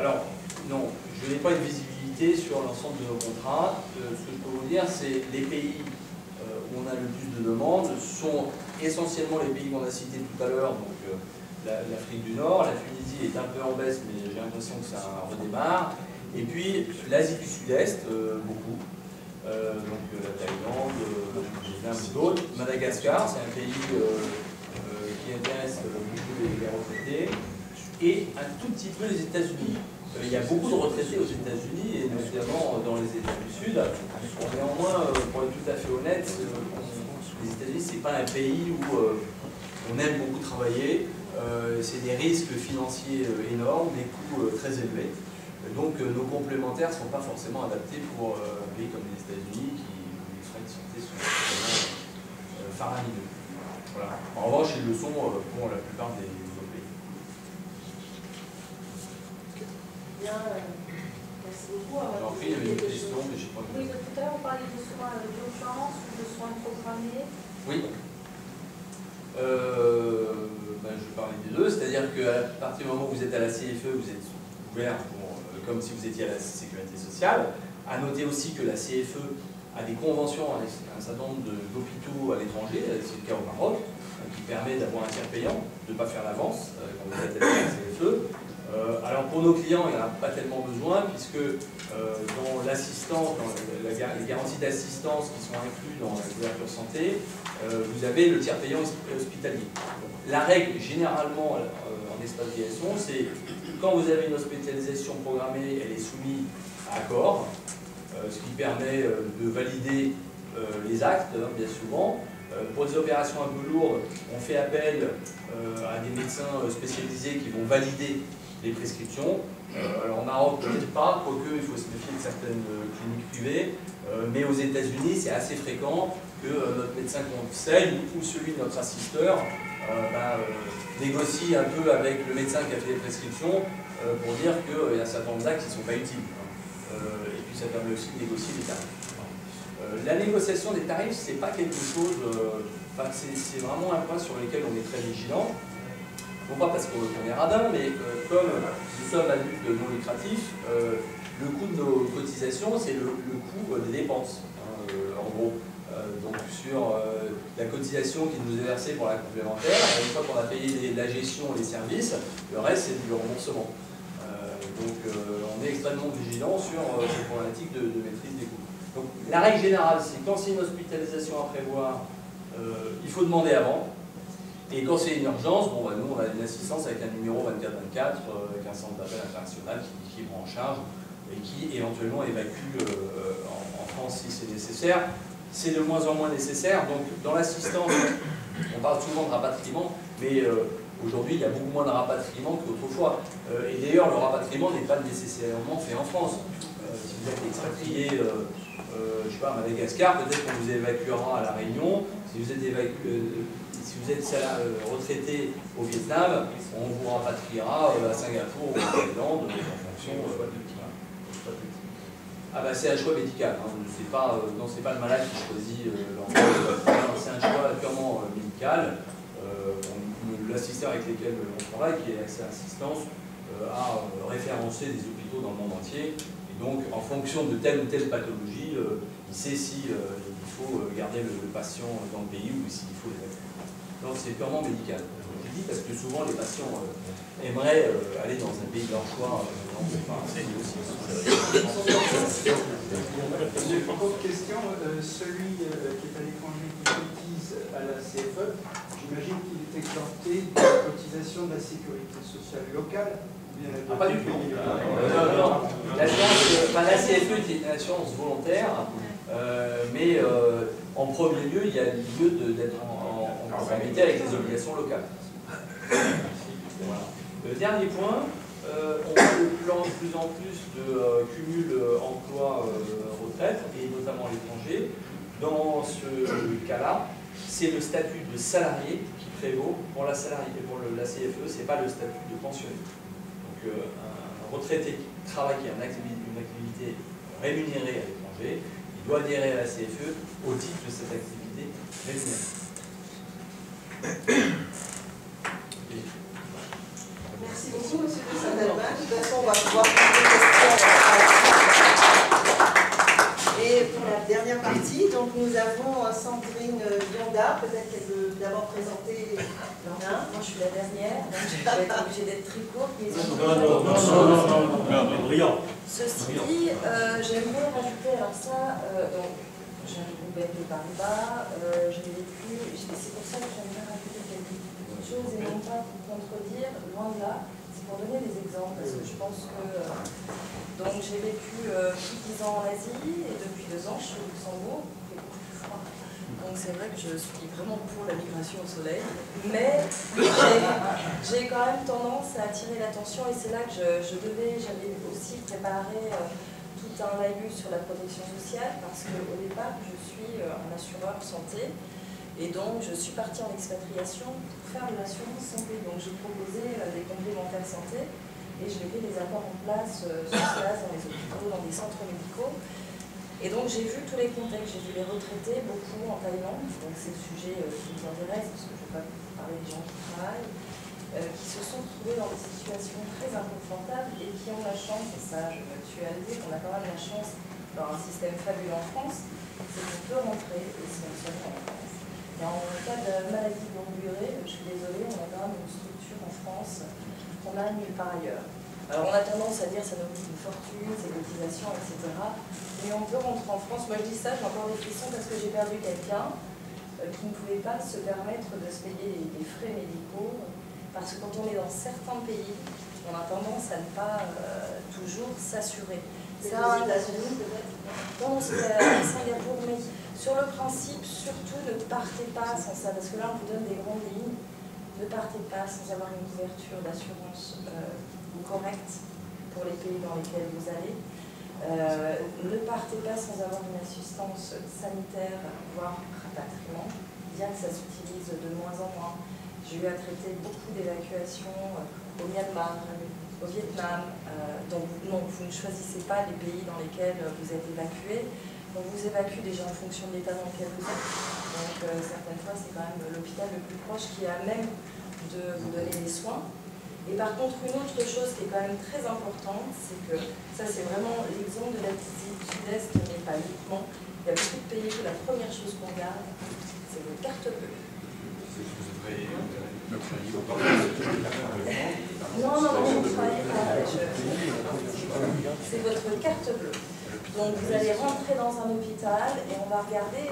alors non, je n'ai pas une visibilité sur l'ensemble de nos contrats. Ce que je peux vous dire, c'est les pays où on a le plus de demandes sont essentiellement les pays qu'on a cités tout à l'heure, donc l'Afrique du Nord, la Tunisie est un peu en baisse, mais j'ai l'impression que ça redémarre. Et puis l'Asie du Sud-Est, beaucoup. Donc la Thaïlande, l'un ou d'autres. Madagascar, c'est un pays qui intéresse beaucoup les retraités. Et un tout petit peu les États-Unis. Il y a beaucoup de retraités aux États-Unis, et notamment dans les États du Sud. Néanmoins, pour être tout à fait honnête, les États-Unis, ce n'est pas un pays où on aime beaucoup travailler. C'est des risques financiers énormes, des coûts très élevés. Donc nos complémentaires ne sont pas forcément adaptés pour un pays comme les États-Unis, où les frais de santé sont vraiment faramineux. Voilà. En revanche, ils le sont pour la plupart des autres pays. Bien, merci beaucoup. Alors, après, il y avait une question, mais je ne sais pas. Oui, tout à l'heure, on parlait de soins d'urgence ou de soins programmés. Oui. Je parlais des deux, c'est-à-dire qu'à partir du moment où vous êtes à la CFE, vous êtes ouvert comme si vous étiez à la sécurité sociale. À noter aussi que la CFE a des conventions avec un certain nombre d'hôpitaux à l'étranger, c'est le cas au Maroc, qui permet d'avoir un tiers payant, de ne pas faire l'avance quand vous êtes à la CFE. Alors pour nos clients, il n'y en a pas tellement besoin, puisque dans l'assistance, dans les garanties d'assistance qui sont incluses dans la couverture santé, vous avez le tiers payant hospitalier. La règle, généralement, en expatriation, c'est quand vous avez une hospitalisation programmée, elle est soumise à accord, ce qui permet de valider les actes, bien souvent. Pour des opérations un peu lourdes, on fait appel à des médecins spécialisés qui vont valider les prescriptions. Alors au Maroc, peut-être pas, quoique il faut se méfier de certaines cliniques privées, mais aux États-Unis, c'est assez fréquent que notre médecin conseil ou celui de notre assisteur négocie un peu avec le médecin qui a fait les prescriptions pour dire qu'il y a un certain nombre d'actes qui ne sont pas utiles. Et puis ça permet aussi de négocier les tarifs. La négociation des tarifs, c'est pas quelque chose, c'est vraiment un point sur lequel on est très vigilant. Non pas parce qu'on est radin, mais comme nous sommes à but non lucratif, le coût de nos cotisations, c'est le coût des dépenses, en gros. Donc sur la cotisation qui nous est versée pour la complémentaire, une fois qu'on a payé la gestion et les services, le reste c'est du remboursement. Donc on est extrêmement vigilant sur ces problématiques de maîtrise des coûts. Donc la règle générale, c'est quand c'est une hospitalisation à prévoir, il faut demander avant. Et quand c'est une urgence, bon, bah, nous on a une assistance avec un numéro 2424, avec un centre d'appel international qui prend en charge et qui éventuellement évacue en France si c'est nécessaire. C'est de moins en moins nécessaire, donc dans l'assistance, on parle souvent de rapatriement, mais aujourd'hui il y a beaucoup moins de rapatriement qu'autrefois. Et d'ailleurs le rapatriement n'est pas nécessairement fait en France. Si vous êtes expatrié, je sais pas, à Madagascar, peut-être qu'on vous évacuera à La Réunion. Si vous êtes retraité au Vietnam, on vous rapatriera à Singapour ou en Thaïlande en fonction Ah bah c'est un choix médical, hein. C'est pas le malade qui choisit l'endroit, c'est un choix purement médical. L'assisteur avec lequel on travaille, qui est Accès Assistance, a référencé des hôpitaux dans le monde entier. Et donc, en fonction de telle ou telle pathologie, il sait si il faut garder le patient dans le pays ou s'il faut l'évacuer. Donc c'est purement médical. Je dis parce que souvent les patients aimeraient aller dans un pays de leur choix. Autre question, celui qui est à l'étranger qui cotise à la CFE, j'imagine qu'il est exempté de la cotisation de la sécurité sociale locale. Pas du tout. Non. La CFE est une assurance volontaire, mais en premier lieu, il y a lieu d'être en conformité avec les obligations locales. Voilà. Le dernier point, on voit de plus en plus de cumul emploi-retraite, et notamment à l'étranger. Dans ce cas-là, c'est le statut de salarié qui prévaut pour la CFE, ce n'est pas le statut de pensionné. Donc un retraité qui travaille, qui a une activité rémunérée à l'étranger, il doit adhérer à la CFE au titre de cette activité rémunérée. Merci beaucoup, monsieur de Saint-Albin. De toute façon, on va pouvoir poser des questions. Et pour la dernière partie, donc nous avons Sandrine Bionda. Peut-être qu'elle veut d'abord présenter. Moi, je suis la dernière, donc je vais être obligée d'être très courte. Non, brillant. Ceci dit, j'aimerais rajouter, alors ça, donc, j'ai un groupe de Paribas, j'ai vécu, c'est pour ça que j'aimerais rajouter quelque chose et non pas pour contredire, loin de là, c'est pour donner des exemples, parce que je pense que donc j'ai vécu plus de 10 ans en Asie et depuis 2 ans je suis au Luxembourg, il fait beaucoup plus froid. Donc c'est vrai que je suis vraiment pour la migration au soleil, mais j'ai quand même tendance à attirer l'attention et c'est là que j'avais aussi préparé tout un laïus sur la protection sociale parce qu'au départ je suis un assureur santé. Et donc, je suis partie en expatriation pour faire de l'assurance santé. Donc, je proposais des complémentaires santé et je mettais des accords en place sur place dans les hôpitaux, dans des centres médicaux. Et donc, j'ai vu tous les contextes. J'ai vu les retraités, beaucoup en Thaïlande. Donc, c'est le sujet qui nous intéresse parce que je ne vais pas parler des gens qui travaillent, qui se sont trouvés dans des situations très inconfortables et qui ont la chance, et ça, je me suis à le dire, on a quand même la chance d'avoir un système fabuleux en France, c'est qu'on peut rentrer et se mentionner en France. Et en cas de maladie de longue durée, je suis désolée, on a quand même une structure en France qu'on a nulle part ailleurs. Alors on a tendance à dire que ça nous coûte une fortune, ces cotisations, etc. Mais on peut rentrer en France. Moi je dis ça, j'ai encore des frissons parce que j'ai perdu quelqu'un qui ne pouvait pas se permettre de se payer des frais médicaux. Parce que quand on est dans certains pays, on a tendance à ne pas toujours s'assurer. Ça, aux États-Unis peut-être? Non, c'était à Singapour, mais sur le principe, surtout ne partez pas sans ça, parce que là on vous donne des grandes lignes, ne partez pas sans avoir une couverture d'assurance correcte pour les pays dans lesquels vous allez, ne partez pas sans avoir une assistance sanitaire, voire rapatriement, bien que ça s'utilise de moins en moins. J'ai eu à traiter beaucoup d'évacuations au Myanmar, au Vietnam, donc non, vous ne choisissez pas les pays dans lesquels vous êtes évacué. On vous évacue déjà en fonction de l'état dans lequel vous êtes. Donc certaines fois, c'est quand même l'hôpital le plus proche qui a même de vous donner des soins. Et par contre, une autre chose qui est quand même très importante, c'est que, ça c'est vraiment l'exemple de la Sud-Est, mais pas uniquement, il y a beaucoup de pays où la première chose qu'on garde, c'est votre carte bleue. Non, vous travaillez pas. C'est votre carte bleue. Donc vous allez rentrer dans un hôpital et on va regarder,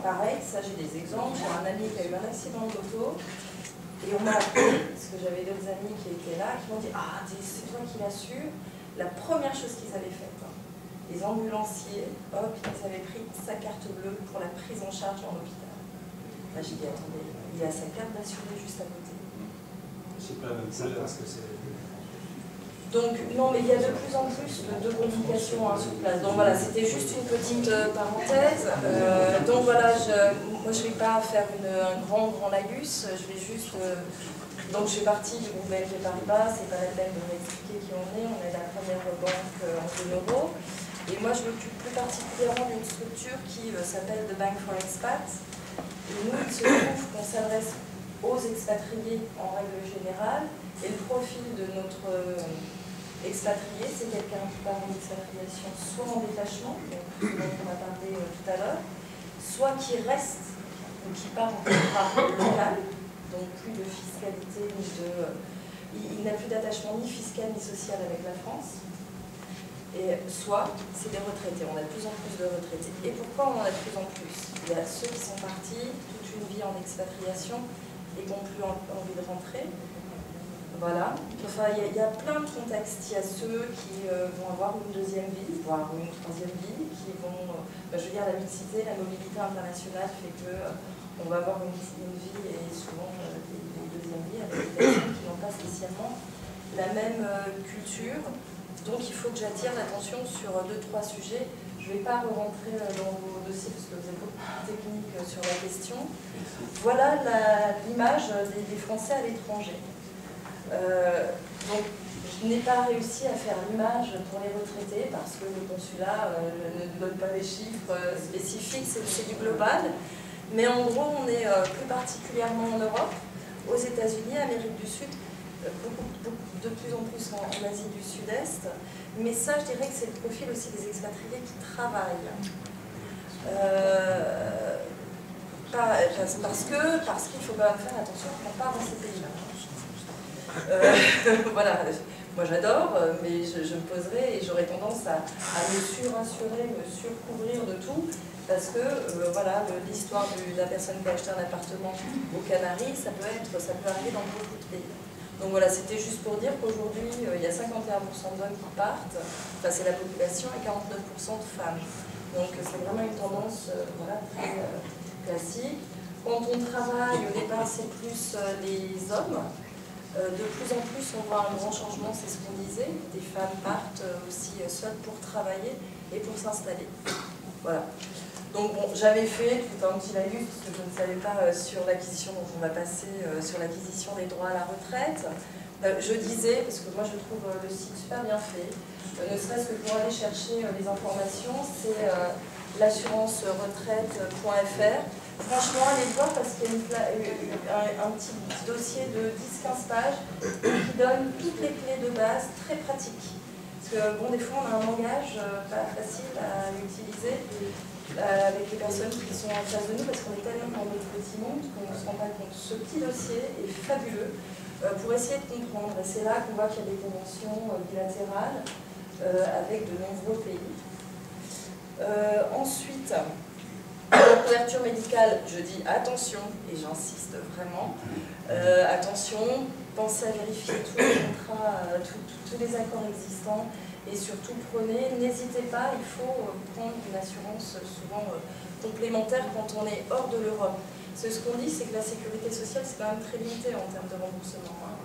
pareil, ça j'ai des exemples, j'ai un ami qui a eu un accident d'auto, Et on m'a appelé, parce que j'avais d'autres amis qui étaient là, qui m'ont dit « Ah, c'est toi qui l'as su ». La première chose qu'ils avaient faite, les ambulanciers, hop, ils avaient pris sa carte bleue pour la prise en charge en hôpital. Là, j'ai dit, attendez, il a sa carte d'assuré juste à côté. C'est pas la même chose parce que c'est... Donc, non, mais il y a de plus en plus de communication sur place. Donc voilà, c'était juste une petite parenthèse. Donc voilà, moi je ne vais pas faire un grand laïus, je vais juste... donc je fais partie du groupe BNP Paribas, c'est pas la peine de m'expliquer qui on est la première banque en zone euro. Et moi je m'occupe plus particulièrement d'une structure qui s'appelle The Bank for Expats. Et nous, il se trouve qu'on s'adresse aux expatriés en règle générale, et le profil de notre expatrié, c'est quelqu'un qui part en expatriation soit en détachement, donc ce dont on a parlé tout à l'heure, soit qui reste, ou qui part en contrat local, donc plus de fiscalité, ni de... il n'a plus d'attachement ni fiscal ni social avec la France. Et soit, c'est des retraités, on a de plus en plus de retraités. Et pourquoi on en a de plus en plus? Il y a ceux qui sont partis toute une vie en expatriation et qui n'ont plus envie de rentrer. Voilà. Enfin, il y a plein de contextes. Il y a ceux qui vont avoir une deuxième vie, voire une troisième vie, qui vont... je veux dire, la mixité, la mobilité internationale fait que on va avoir une vie et souvent des deuxièmes vies avec des personnes qui n'ont pas spécialement la même culture. Donc il faut que j'attire l'attention sur 2-3 sujets. Je ne vais pas rentrer dans vos dossiers parce que vous êtes beaucoup plus technique sur la question. Voilà l'image des Français à l'étranger. Donc je n'ai pas réussi à faire l'image pour les retraités parce que le consulat ne donne pas les chiffres spécifiques, c'est du global. Mais en gros, on est plus particulièrement en Europe, aux États-Unis, Amérique du Sud, de plus en plus en Asie du Sud-Est. Mais ça, je dirais que c'est le profil aussi des expatriés qui travaillent. Parce qu'il faut quand même faire attention quand on part dans ces pays-là. Voilà, moi j'adore, mais je me poserai et j'aurais tendance à me surassurer, me surcouvrir de tout, parce que voilà, l'histoire de la personne qui a acheté un appartement aux Canaries, ça peut arriver dans beaucoup de pays. Donc voilà, c'était juste pour dire qu'aujourd'hui, il y a 51% d'hommes qui partent, enfin c'est la population, et 49% de femmes. Donc c'est vraiment une tendance voilà, très classique. Quand on travaille, au départ c'est plus les hommes. De plus en plus, on voit un grand changement, c'est ce qu'on disait. Des femmes partent aussi seules pour travailler et pour s'installer. Voilà. Donc bon, j'avais fait tout un petit laïus, parce que je ne savais pas sur l'acquisition, donc on va passer sur l'acquisition des droits à la retraite. Je disais, parce que moi je trouve le site super bien fait, ne serait-ce que pour aller chercher les informations, c'est l'assurance-retraite.fr. Franchement, allez voir parce qu'il y a un petit dossier de 10-15 pages qui donne toutes les clés de base très pratiques. Parce que bon, des fois on a un langage pas facile à utiliser avec les personnes qui sont en face de nous parce qu'on est tellement dans notre petit monde qu'on ne se rend pas compte. Ce petit dossier est fabuleux pour essayer de comprendre. Et c'est là qu'on voit qu'il y a des conventions bilatérales avec de nombreux pays. Ensuite, la couverture médicale, je dis attention, et j'insiste vraiment, attention, pensez à vérifier tous les contrats, tous les accords existants, et surtout prenez, n'hésitez pas, il faut prendre une assurance souvent complémentaire quand on est hors de l'Europe. Ce qu'on dit, c'est que la sécurité sociale, c'est quand même très limité en termes de remboursement, hein,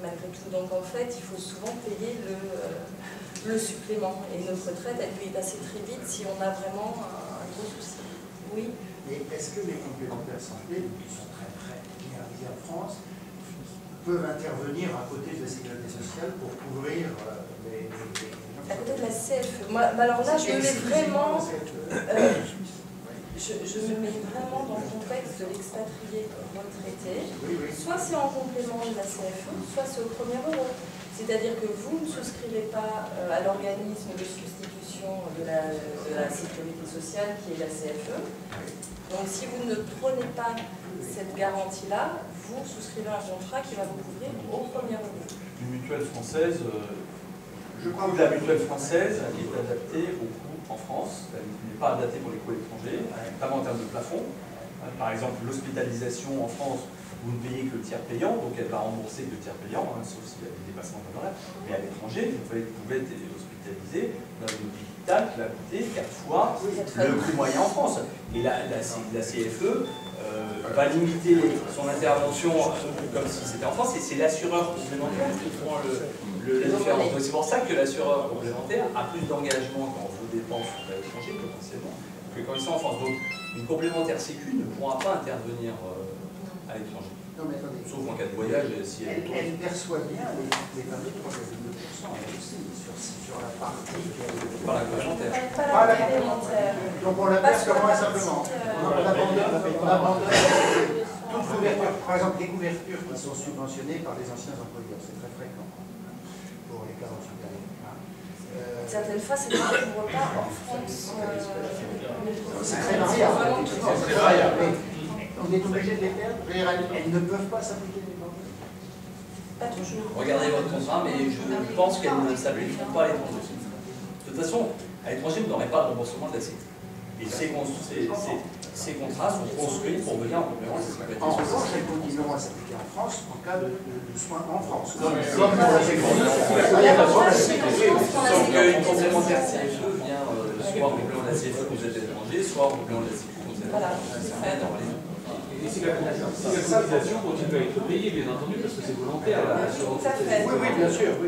malgré tout. Donc en fait, il faut souvent payer le supplément, et notre retraite, elle peut y passer très vite si on a vraiment un gros souci. Oui. Mais est-ce que les complémentaires santé, qui sont très bien en France, peuvent intervenir à côté de la sécurité sociale pour couvrir les à côté de la CFE. Moi, alors là, je me mets vraiment, je me mets vraiment dans le contexte de l'expatrié retraité. Soit c'est en complément de la CFE, soit c'est au premier euro. C'est-à-dire que vous ne souscrivez pas à l'organisme de substitution de la sécurité sociale qui est la CFE. Donc si vous ne prenez pas cette garantie-là, vous souscrivez un contrat qui va vous couvrir au premier euro. Une mutuelle française, je crois que la mutuelle française est adaptée au coût en France, elle n'est pas adaptée pour les coûts étrangers, notamment en termes de plafond. Par exemple, l'hospitalisation en France, vous ne payez que le tiers payant, donc elle va rembourser que le tiers payant, sauf s'il y a des dépassements d'honoraires. Mais à l'étranger, vous pouvez être hospitalisé dans une hôpital qui va coûter 4 fois le prix moyen en France. Et la CFE va limiter son intervention comme si c'était en France, et c'est l'assureur complémentaire qui prend la différence. Donc c'est pour ça que l'assureur complémentaire a plus d'engagement quand vos dépenses sont à l'étranger potentiellement que quand ils sont en France. Donc une complémentaire sécu ne pourra pas intervenir à l'étranger. Sauf en cas de voyage, si elle perçoit bien les 22,2% elle aussi sur la partie pas la complémentaire. Pas la complémentaire. Donc on la perçoit moins simplement. On abandonne toute couverture. Par exemple, les couvertures qui sont subventionnées par les anciens employeurs, c'est très fréquent pour les cadres supérieurs. Certaines fois, c'est ne couvre pas en France. C'est très variable. C'est variable. On est obligé de les perdre. Elles ne peuvent pas s'appliquer les banques. Pas toujours. Regardez votre contrat, mais je pense qu'elles ne s'appliqueront pas à l'étranger. De toute façon, à l'étranger, vous n'aurez pas de remboursement de la CIT. Et ces contrats sont construits pour venir en complément de la sécurité sociale. En revanche, elles continueront à s'appliquer en France en cas de soins en France. Comme pour la sécurité sociale. Sauf qu'une complémentaire CFE vient soit en complément de la CFE quand vous êtes à l'étranger, soit en complément de la CFE quand vous êtes à l'étranger. Et si la cotisation continue à être payée, bien entendu, parce que c'est volontaire. Oui, bien sûr.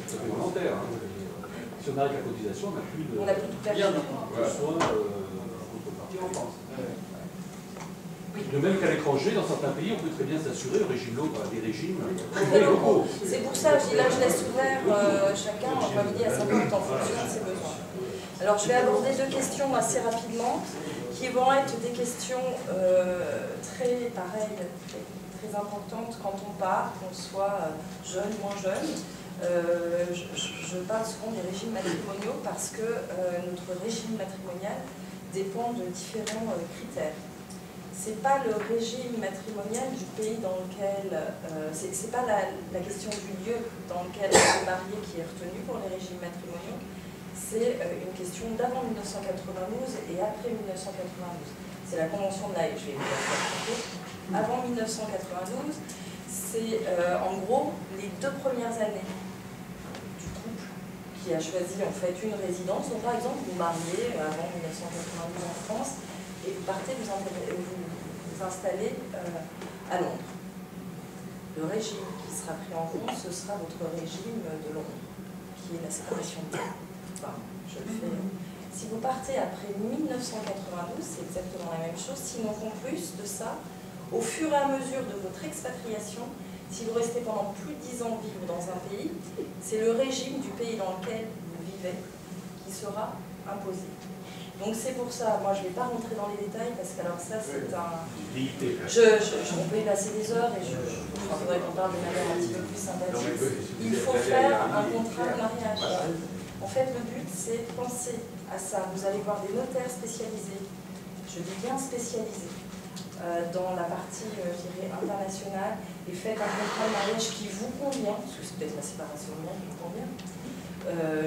C'est volontaire. Si on arrête la cotisation, on n'a plus de soins contrepartie en France. De même qu'à l'étranger, dans certains pays, on peut très bien s'assurer au régime local, des régimes locaux. C'est pour ça, je dis là, je laisse ouvert chacun en valider à sa porte en fonction de ses besoins. Alors, je vais aborder deux questions assez rapidement, qui vont être des questions très importantes quand on part, qu'on soit jeune, moins jeune. Je parle souvent des régimes matrimoniaux parce que notre régime matrimonial dépend de différents critères. C'est pas le régime matrimonial du pays dans lequel, c'est pas la question du lieu dans lequel on est marié qui est retenue pour les régimes matrimoniaux. C'est une question d'avant 1992 et après 1992. C'est la Convention de La Haye, je vais vous la raconter. Avant 1992, c'est en gros les 2 premières années du couple qui a choisi en fait une résidence. Donc par exemple, vous mariez avant 1992 en France et vous partez vous installer à Londres. Le régime qui sera pris en compte, ce sera votre régime de Londres, qui est la séparation de terre. Enfin, je le fais. Si vous partez après 1992, c'est exactement la même chose, sinon qu'en plus de ça, au fur et à mesure de votre expatriation, si vous restez pendant plus de 10 ans vivre dans un pays, c'est le régime du pays dans lequel vous vivez qui sera imposé. Donc c'est pour ça, moi je ne vais pas rentrer dans les détails parce que alors ça c'est un... on peut y passer des heures et il faudrait qu'on parle de manière un petit peu plus sympathique. Il faut faire un contrat de mariage. En fait le but c'est de penser à ça. Vous allez voir des notaires spécialisés, je dis bien spécialisés, dans la partie je dirais, internationale et faites un contrat de mariage qui vous convient, parce que c'est peut-être la séparation de monde qui vous convient,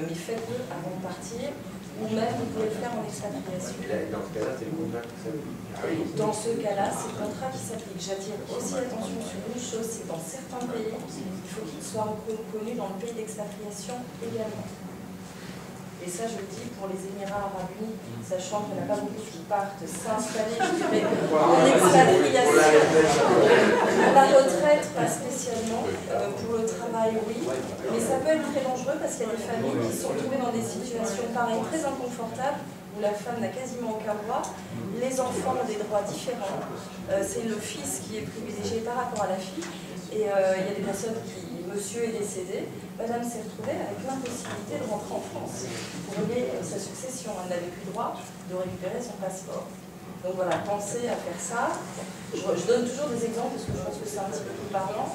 mais faites-le avant de partir. Ou même vous pouvez le faire en expatriation. Dans ce cas-là, c'est le contrat qui s'applique. Dans ce cas-là, c'est le contrat qui s'applique. J'attire aussi l'attention sur une chose, c'est que dans certains pays, il faut qu'il soit reconnu dans le pays d'expatriation également. Et ça, je le dis pour les Émirats Arabes Unis, sachant qu'il n'y en a pas beaucoup qui partent s'installer, je dirais, en expatriation. Pour la retraite, pas spécialement. Pour le travail, oui. Mais ça peut être très dangereux parce qu'il y a des familles qui sont trouvées dans des situations pareilles, très inconfortables, où la femme n'a quasiment aucun droit. Les enfants ont des droits différents. C'est le fils qui est privilégié par rapport à la fille. Et il y a des personnes qui, monsieur est décédé, madame s'est retrouvée avec l'impossibilité de rentrer en France pour régler sa succession. Elle n'avait plus le droit de récupérer son passeport. Donc voilà, pensez à faire ça. Je donne toujours des exemples parce que je pense que c'est un petit peu plus parlant.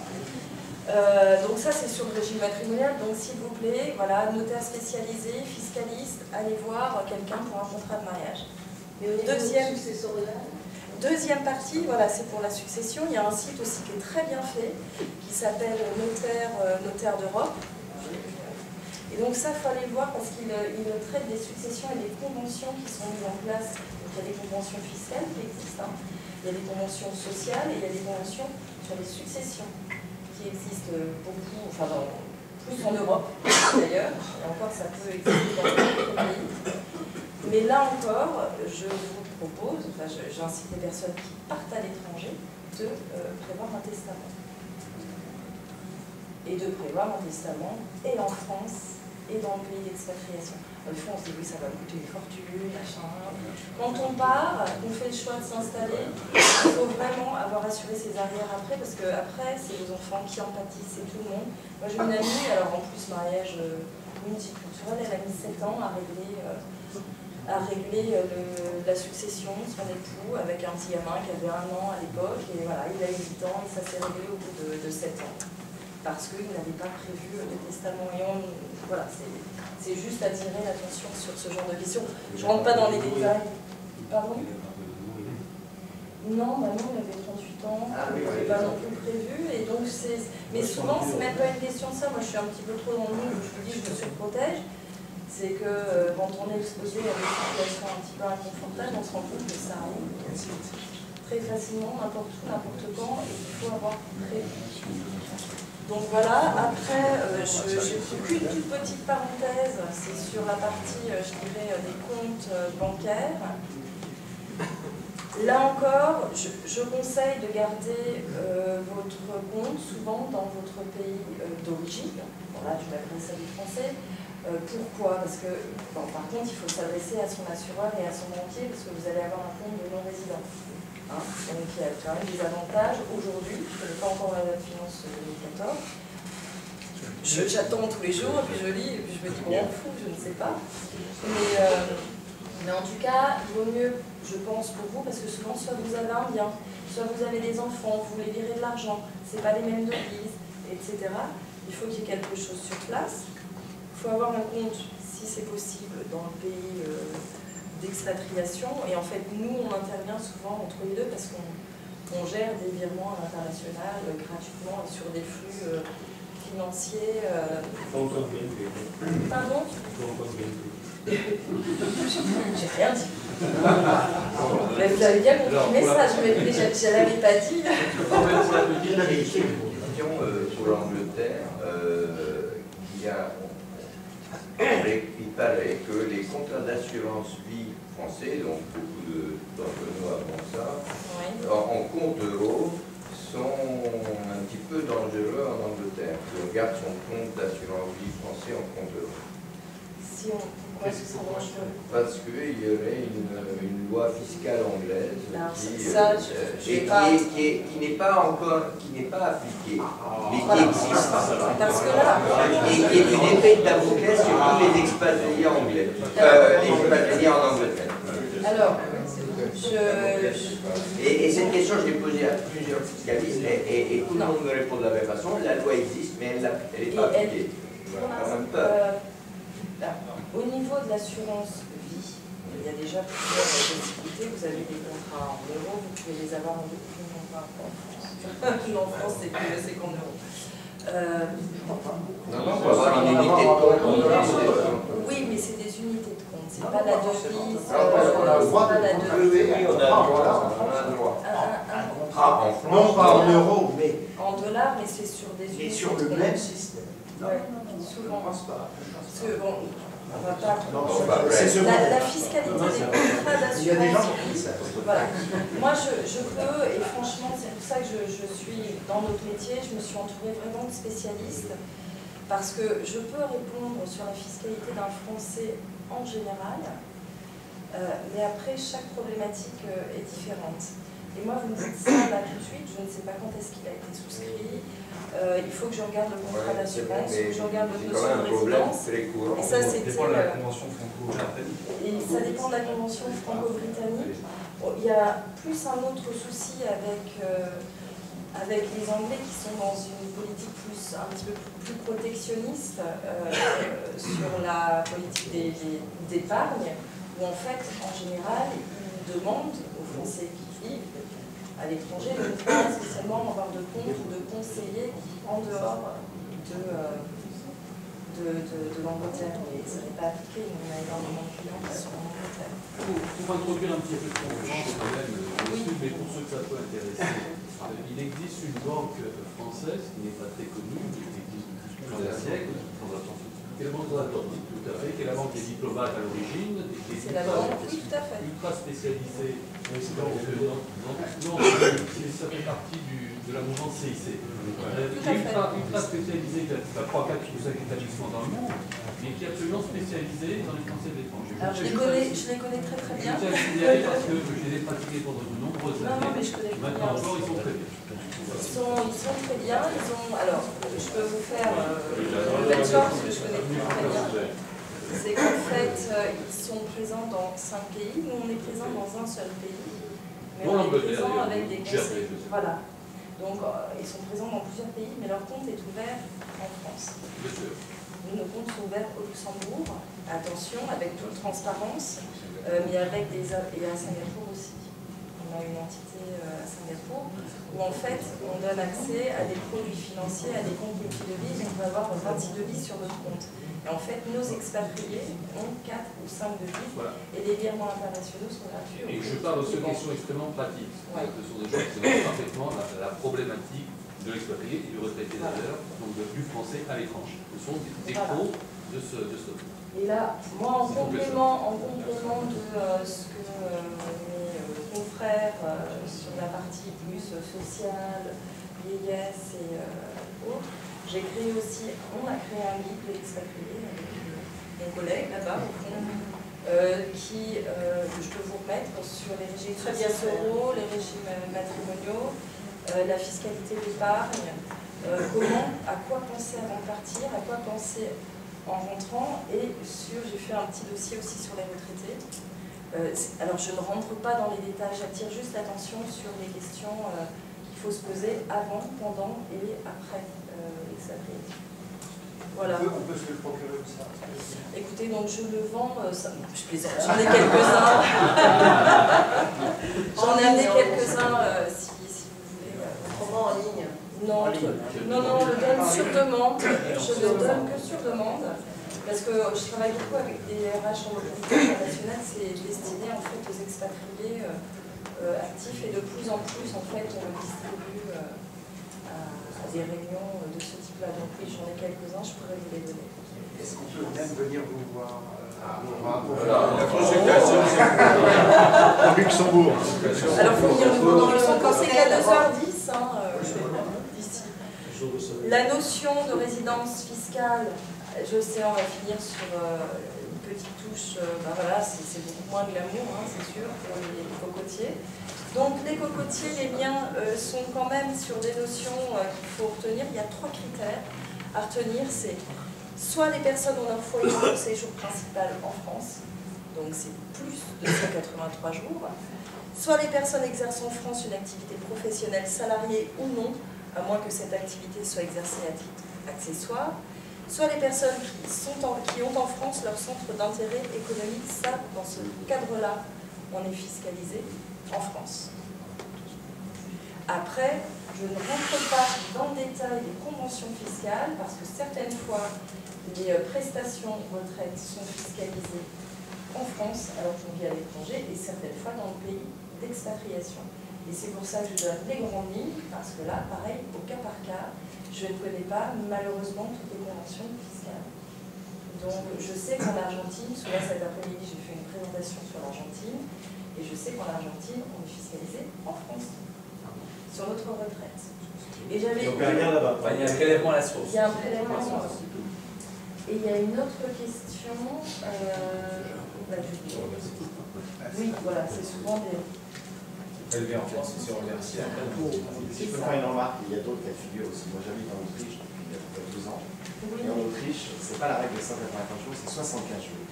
Donc ça c'est sur le régime matrimonial, donc s'il vous plaît, voilà, notaire spécialisé, fiscaliste, allez voir quelqu'un pour un contrat de mariage. Deuxième partie, voilà, c'est pour la succession. Il y a un site aussi qui est très bien fait, qui s'appelle Notaire d'Europe. Et donc ça, il faut aller le voir parce qu'il traite des successions et des conventions qui sont mises en place il y a des conventions fiscales qui existent, il y a des conventions sociales et il y a des conventions sur les successions qui existent beaucoup, enfin plus en Europe d'ailleurs, et encore ça peut exister dans d'autres pays. Mais là encore, je vous propose, enfin j'incite les personnes qui partent à l'étranger de prévoir un testament. Et de prévoir un testament et en France et dans le pays d'expatriation. Des fois on se dit oui ça va coûter une fortune, machin. Quand on part, on fait le choix de s'installer, il faut vraiment avoir assuré ses arrières après, parce que après c'est les enfants qui en pâtissent, c'est tout le monde. Moi j'ai une amie, alors en plus mariage multiculturel, elle a mis 7 ans à régler la succession, son époux, avec un petit gamin qui avait 1 an à l'époque, et voilà, il a eu 8 ans et ça s'est réglé au bout de 7 ans. Parce qu'il n'avait pas prévu de testament. Et voilà, c'est juste attirer l'attention sur ce genre de questions. Je ne rentre pas dans les détails. Pardon? Non, bah non, il avait 38 ans, c'est pas non plus prévu. Et donc mais souvent, c'est même pas une question de ça. Moi, je suis un petit peu trop dans le mood, je vous dis, je me surprotège. C'est que quand on est exposé à des situations un petit peu inconfortables, on se rend compte que ça arrive très facilement, n'importe où, n'importe quand, et il faut avoir prévu. Donc voilà, après, j'ai qu'une toute petite parenthèse, c'est sur la partie, je dirais, des comptes bancaires. Là encore, je conseille de garder votre compte souvent dans votre pays d'origine. Voilà, je m'adresse à des Français. Pourquoi? Parce que, bon, par contre, il faut s'adresser à son assureur et à son banquier, parce que vous allez avoir un compte de non-résident. Donc il y a quand même des avantages aujourd'hui, je ne connais pas encore la loi de finances 2014. J'attends tous les jours, et puis je lis, et puis je me dis, bon, fou, je ne sais pas. Mais en tout cas, il vaut mieux, je pense, pour vous, parce que souvent, soit vous avez un bien, soit vous avez des enfants, vous voulez virer de l'argent, ce n'est pas les mêmes devises, etc. Il faut qu'il y ait quelque chose sur place. Il faut avoir un compte, si c'est possible, dans le pays d'expatriation, et en fait nous on intervient souvent entre les deux parce qu'on gère des virements à l'international gratuitement et sur des flux financiers. Pardon? J'ai rien dit. Vous avez bien compris le message, mais je ne l'avais pas dit. Pour l'Angleterre, il paraît que les contrats d'assurance vie français, donc beaucoup d'entre nous avons ça, en compte euro, sont un petit peu dangereux en Angleterre. Si on garde son compte d'assurance vie français en compte euro. Si on, pourquoi est-ce que ça marche pas? Parce qu'il y aurait une loi fiscale anglaise qui n'est pas encore, qui n'est pas appliquée, mais qui existe. Parce que là, et qui est une épée de Damoclès sur tous les expatriés anglais, les expatriés en Angleterre. Alors, et cette question, je l'ai posée à plusieurs fiscalistes et tout le monde me répond de la même façon. La loi existe, mais elle n'est pas appliquée. Au niveau de l'assurance vie, il y a déjà plusieurs possibilités. Vous avez des contrats en euros, vous pouvez les avoir en contrats en France. En France, c'est qu'en euros. Non, on peut avoir une unité de compte. Oui, mais c'est des unités de compte, c'est pas la devise. On a le droit de contribuer, on a le droit. Non pas en euros, mais en dollars, mais c'est sur des unités. Et sur le même système. Souvent. Je ne pense pas. Parce que bon, on va pas. La fiscalité des contrats d'assurance. Il y a des gens qui disent ça. Voilà. Moi, je peux, et franchement, c'est pour ça que je suis dans notre métier, je me suis entourée vraiment de spécialistes, parce que je peux répondre sur la fiscalité d'un Français en général, mais après, chaque problématique est différente. Et moi, vous me dites ça là tout de suite, je ne sais pas quand est-ce qu'il a été souscrit. Il faut que je regarde le contrat d'assurance, il faut que je regarde votre notion de résidence. Et ça, c'est dépend de la convention franco-britannique. Et ça dépend de la convention franco-britannique. Il y a plus un autre souci avec les Anglais qui sont dans une politique un petit peu plus protectionniste sur la politique d'épargne, où en fait, en général, ils demandent aux Français qui vivent à l'étranger de ne pas spécialement avoir de compte ou de conseiller en dehors de de l'Angleterre, mais ça n'est pas appliqué. On a énormément de clients qui sont en Angleterre. Pour introduire un petit peu de concurrence, quand même, mais pour ceux que ça peut intéresser, il existe une banque française qui n'est pas très connue, mais qui existe depuis plus d'un siècle, qui est la banque transatlantique, tout à fait, qui est la banque des diplomates à l'origine, qui est ultra spécialisée. Ça fait partie de la mouvance CIC. Ultra spécialisée, qui a 3, 4 ou 5 établissements dans le monde, mais qui est absolument spécialisée dans les Français de l'étranger. Alors je les connais très très bien. Je tiens à signaler parce que je les ai pratiqués pendant de nombreuses années. Non, mais je connais Maintenant encore, ils sont très bien. Ils sont très bien. Alors, je peux vous faire une belle chose parce que je connais très bien. C'est qu'en fait, ils sont présents dans 5 pays. Nous, on est présents dans un seul pays. Mais on est présents avec des conseils. Voilà. Donc, ils sont présents dans plusieurs pays, mais leur compte est ouvert en France. Nos comptes sont ouverts au Luxembourg, attention, avec toute transparence, mais avec et à Singapour aussi. On a une entité à Singapour où en fait on donne accès à des produits financiers, à des comptes multidevises. On peut avoir 26 devises sur notre compte. Et en fait, nos expatriés ont 4 ou 5 devises et les virements internationaux sont gratuits. Et je parle aussi de questions extrêmement pratiques. Ce sont des gens qui connaissent parfaitement la problématique de l'expatrié et du retraité d'ailleurs, donc du français à l'étranger. Ce sont des pros de ce Et là, moi, en complément de ce que mes confrères sur la partie plus sociale, vieillesse et autres, j'ai créé aussi, on a créé un guide de l'expatrié avec mon collègue là-bas au fond, que je peux vous remettre sur les régimes sociaux, les régimes matrimoniaux, la fiscalité d'épargne, à quoi penser avant de partir, à quoi penser en rentrant, et j'ai fait un petit dossier aussi sur les retraités. Alors je ne rentre pas dans les détails, j'attire juste l'attention sur les questions qu'il faut se poser avant, pendant et après l'expatriation. Voilà. On peut se le procurer ça. Écoutez, donc je le vends, je plaisante, j'en ai quelques-uns. J'en ai amené quelques-uns si vous voulez. Comment en ligne? Non, on le donne sur demande. Je ne le donne que sur demande. Parce que je travaille beaucoup avec des RH en mobilité internationale, c'est destiné en fait aux expatriés actifs et de plus en plus en fait on le distribue à des réunions de ce type-là. Donc oui, j'en ai quelques-uns, je pourrais vous les donner. Est-ce qu'on peut même venir vous voir la consultation, c'est au Luxembourg. Alors, il faut venir nous voir dans le centre quand c'est qu'à 2h10 d'ici. La notion de résidence fiscale, je sais, on va finir sur une petite touche, voilà, c'est beaucoup moins glamour, c'est sûr, pour les cocotiers. Donc les cocotiers, les miens, sont quand même sur des notions qu'il faut retenir. Il y a 3 critères à retenir, c'est soit les personnes ont leur foyer de séjour principal en France, donc c'est plus de 183 jours, soit les personnes exercent en France une activité professionnelle salariée ou non, à moins que cette activité soit exercée à titre accessoire, soit les personnes qui ont en France leur centre d'intérêt économique. Ça, dans ce cadre-là, on est fiscalisé en France. Après, je ne rentre pas dans le détail des conventions fiscales, parce que certaines fois, les prestations retraite sont fiscalisées en France, alors qu'on vit à l'étranger, et certaines fois dans le pays d'expatriation. Et c'est pour ça que je donne les grandes lignes, parce que là, pareil, au cas par cas, je ne connais pas malheureusement toutes les conventions fiscales. Donc je sais qu'en Argentine, soit cet après-midi j'ai fait une présentation sur l'Argentine, et je sais qu'en Argentine, on est fiscalisé en France, sur notre retraite. Et j'avais... Donc il y a rien là-bas. Il y a un prélèvement à la source. Il y a un prélèvement à la source. Et il y a une autre question... oui, voilà, c'est souvent des... Élevé en France, c'est reversé après. Si je peux faire une remarque, il y a d'autres cas de figure aussi. Moi j'habite en Autriche depuis à peu près 12 ans. Et en Autriche, c'est pas la règle de 185 jours, c'est 75 jours.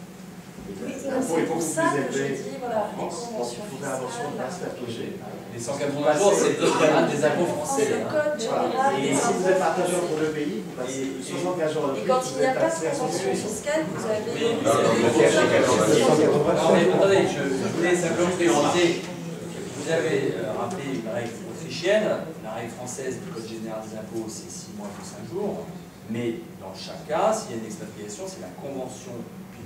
L'impôt est beaucoup plus élevé en France, donc il faut faire attention de ne pas se faire piéger. Les 180 jours, c'est des impôts français. Et si vous êtes partagé entre deux pays, vous passez 75 jours en Autriche. Et quand il n'y a pas de convention fiscale, vous avez... Non mais attendez, je voulais simplement préciser. Vous avez rappelé une règle autrichienne, la règle française du Code général des impôts, c'est 6 mois plus 5 jours. Mais dans chaque cas, s'il y a une expatriation, c'est la convention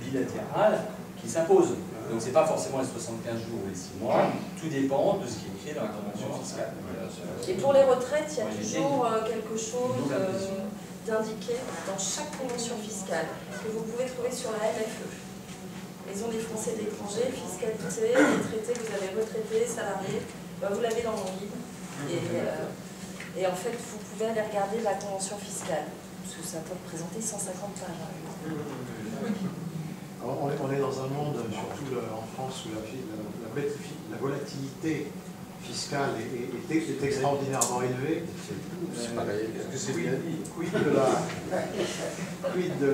bilatérale qui s'impose. Donc ce n'est pas forcément les 75 jours ou les 6 mois, tout dépend de ce qui est écrit dans la convention fiscale. Et pour les retraites, il y a toujours quelque chose d'indiqué dans chaque convention fiscale que vous pouvez trouver sur la MFE. Maison des Français de l'étranger, fiscalité, les traités que vous avez retraités, salariés, vous l'avez dans mon guide. Et en fait, vous pouvez aller regarder la convention fiscale, parce que ça peut représenter 150 pages. Alors, on est dans un monde, surtout en France, où la volatilité fiscale est extraordinairement élevée. C'est pareil, est-ce que c'est bien dit? Quid de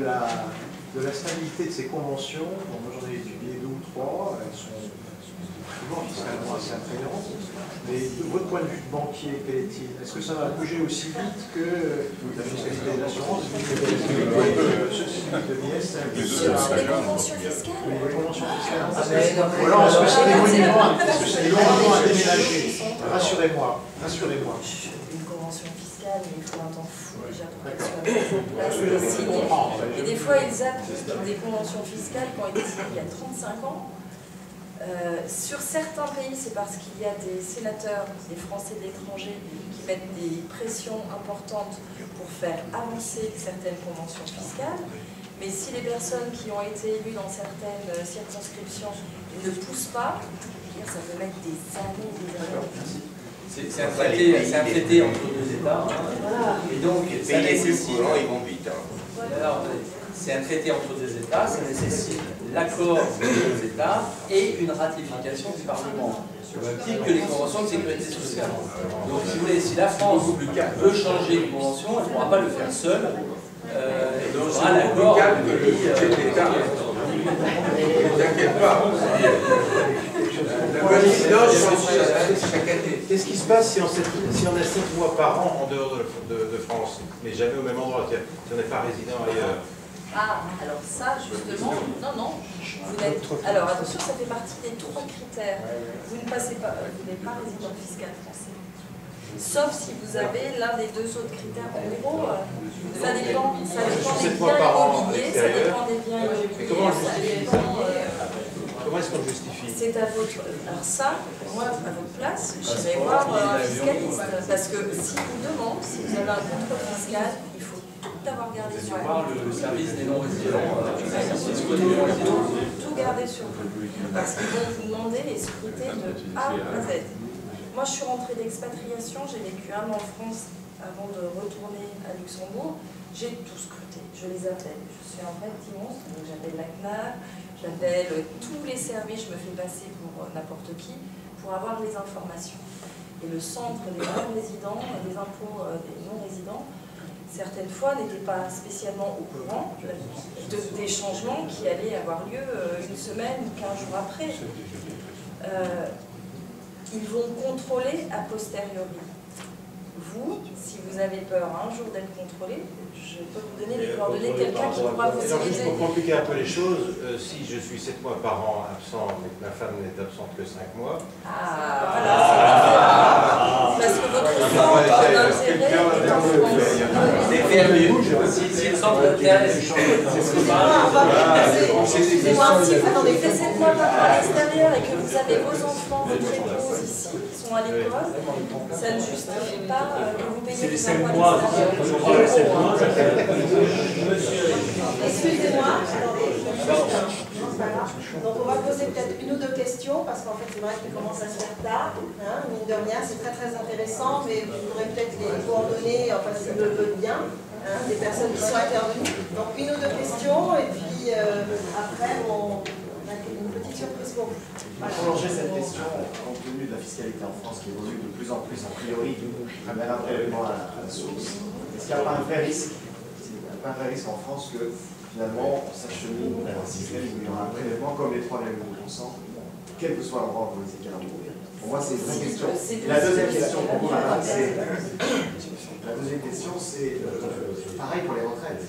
la stabilité de ces conventions? Bon, moi j'en ai étudié 2 ou 3, elles sont souvent fiscalement assez attrayantes. Mais de votre point de vue de banquier, quel est-il? Est-ce que ça va bouger aussi vite que la fiscalité de l'assurance, de l'IS? Sur les conventions fiscales? Les conventions fiscales. Ou alors est-ce que c'est des monuments à déménager? Rassurez-moi, rassurez-moi. Une convention fiscale, mais il faut un temps fou déjà pour qu'elle soit mise en place et signée. Et des fois, ils appliquent des conventions fiscales qui ont été signées il y a 35 ans. Sur certains pays, c'est parce qu'il y a des sénateurs, des Français de l'étranger, qui mettent des pressions importantes pour faire avancer certaines conventions fiscales. Mais si les personnes qui ont été élues dans certaines circonscriptions ne poussent pas, ça peut mettre des années et des années. C'est un traité entre 2 États. Hein. Et donc, ça nécessite. Ils vont vite. Alors, c'est un traité entre 2 États, ça nécessite l'accord des 2 États et une ratification du Parlement, au même titre que les conventions de sécurité sociale. Donc, si vous voulez, si la France veut changer une convention, elle ne pourra pas le faire seule. Il faudra l'accord du pays. T'inquiète pas. Qu'est-ce qui se passe si on a 7 mois par an en dehors de France, mais jamais au même endroit, si on n'est pas résident ailleurs? Ah, alors ça, justement, non, vous n'êtes... Alors attention, ça fait partie des 3 critères. Vous ne passez pas, vous n'êtes pas résident fiscal français. Sauf si vous avez l'un des 2 autres critères. En gros, ça dépend des biens immobiliers, ça dépend des biens immobiliers, Comment est-ce qu'on justifie? C'est à votre... Alors ça, moi, à votre place, je vais voir un fiscaliste. Parce que si vous demande, si vous avez un contrôle fiscal, il faut tout avoir gardé sur vous. Le service des non-résidents. Tout garder sur vous. Parce qu'ils vont vous demander les scrutés de A à Z. Moi, je suis rentrée d'expatriation, j'ai vécu 1 an en France avant de retourner à Luxembourg. J'ai tout scruté, je les appelle. Je suis un vrai petit monstre, donc j'appelle la CNAR, j'appelle tous les services, je me fais passer pour n'importe qui, pour avoir les informations. Et le centre des non-résidents, des impôts des non-résidents, certaines fois n'étaient pas spécialement au courant des changements qui allaient avoir lieu 1 semaine ou 15 jours après. Ils vont contrôler a posteriori. Vous, si vous avez peur un jour d'être contrôlé, je peux vous donner les coordonnées de quelqu'un qui pourra vous aider. Juste pour compliquer un peu les choses, si je suis 7 mois par an absent et que ma femme n'est absente que 5 mois... Ah, voilà, c'est différent. Parce que votre centre d'intérêt est en France. C'est perdu. Si le centre d'intérêt, Excusez-moi, si vous faites 7 mois par an à l'extérieur et que vous avez vos enfants, votre épouse ici, qui sont à l'école, ça ne justifie pas que vous payiez les 5 mois. Excusez-moi, donc on va poser peut-être 1 ou 2 questions, parce qu'en fait c'est vrai qu'il commence à se faire tard, hein, mine de rien, c'est très intéressant, mais vous pourrez peut-être les coordonner, enfin si vous le voulez bien, hein, des personnes qui sont intervenues. Donc 1 ou 2 questions, et puis après on a une petite surprise pour vous. Pour prolonger cette question, compte tenu de la fiscalité en France qui évolue de plus en plus, a priori, amène un prélèvement à la source, est-ce qu'il n'y a pas un vrai risque en France que finalement on s'achemine vers un système où il y aura un prélèvement comme les 3,2%, quel que soit l'endroit où vous étiez là? Pour moi, c'est une vraie question. Et la deuxième question pour vous, madame, c'est pareil pour les retraites.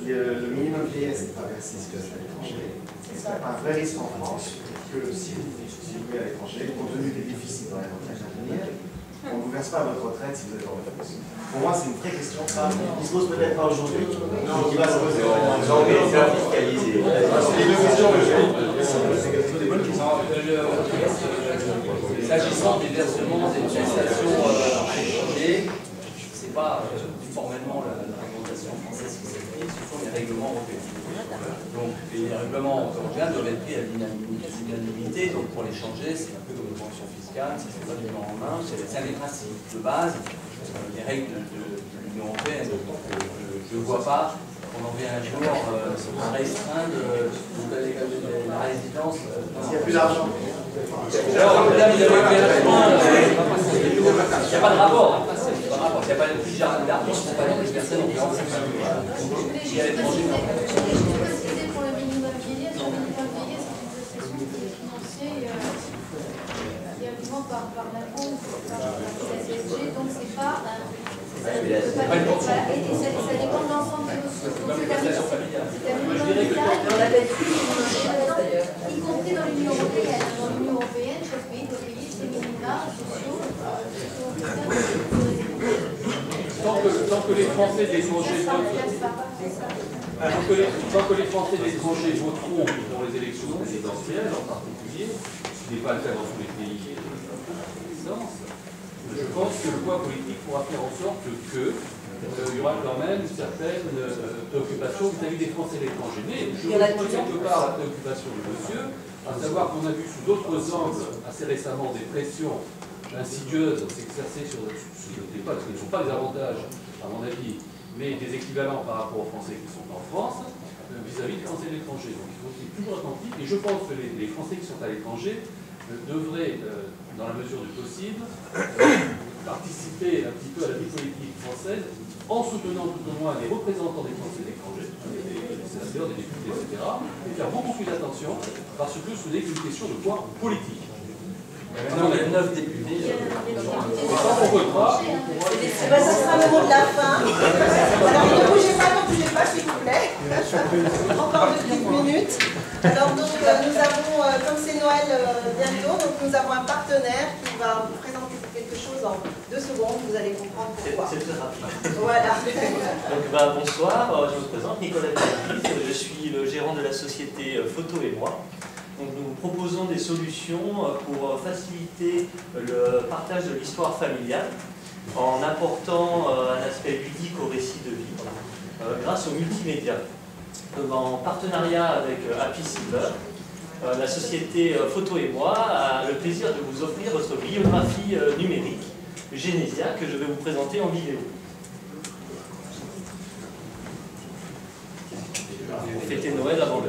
Le minimum vieillesse n'est pas versé à l'étranger. Est-ce qu'il n'y a pas un vrai risque en France que si vous vivez à l'étranger, compte tenu des déficits dans les retraites à venir, on ne vous verse pas à votre retraite si vous êtes en France. Pour moi, c'est une vraie question, ça, qui se pose peut-être pas aujourd'hui, mais qui va se poser. Non, mais c'est à fiscaliser. C'est les deux questions que j'ai. S'agissant des versements des prestations à l'étranger, c'est pas formellement la réglementation française qui s'applique, ce sont les règlements européens. Donc, les règlements européens doivent être pris à l'unanimité, donc pour les changer, c'est un peu comme une convention fiscale, ça ne fait pas du jour en main, c'est les principes de base, les règles de l'Union européenne. Donc, je ne vois pas qu'on en vient un jour à restreindre la résidence. S'il n'y a plus d'argent. Alors, là, vous avez fait un point, il n'y a pas de rapport. Il n'y a pas de plus d'argent, ce ne sont pas les personnes en France. Je voulais juste préciser pour le minimum vieillesse, le minimum vieillesse, c'est une prestation qui est financée directement par l'impôt, par la CSG, donc c'est pas et ça dépend de l'ensemble des ressources. Donc c'est un minimum vital, y compris dans l'Union européenne. Dans l'Union européenne, chaque pays doit payer ses minima sociaux. Tant que les Français d'étranger voteront dans les élections présidentielles en particulier, ce qui n'est pas le cas dans tous les pays d'essence, je pense que le poids politique pourra faire en sorte qu'il y aura quand même une certaine préoccupation vis-à-vis des Français et l'étranger. Mais je rejoins quelque part la préoccupation de monsieur, à savoir qu'on a vu sous d'autres angles assez récemment des pressions insidieuses s'exercer sur des potes qui ne sont pas des avantages, à mon avis, mais des équivalents par rapport aux Français qui sont en France, vis-à-vis des Français de l'étranger. Donc il faut être toujours attentif. Et je pense que les Français qui sont à l'étranger devraient, dans la mesure du possible, participer un petit peu à la vie politique française en soutenant tout au moins les représentants des Français de l'étranger, des sénateurs, des députés, etc., et faire beaucoup plus attention, parce que ce n'est qu'une question de poids politique. Maintenant, il y a 9 députés. On votera. Ça sera le mot de la fin. Alors ne bougez pas, s'il vous plaît. Encore de petites minutes. Alors donc nous avons, comme c'est Noël bientôt, donc nous avons un partenaire qui va vous présenter quelque chose en 2 secondes. Vous allez comprendre pourquoi. C'est très rapide. Voilà. Donc bonsoir, je me présente, Nicolas David, je suis le gérant de la société Photo et moi. Donc nous proposons des solutions pour faciliter le partage de l'histoire familiale en apportant un aspect ludique au récit de vie grâce au multimédia. Donc, en partenariat avec Happy Silver, la société Photo et moi a le plaisir de vous offrir votre biographie numérique Genesia que je vais vous présenter en vidéo. Fêtez Noël avant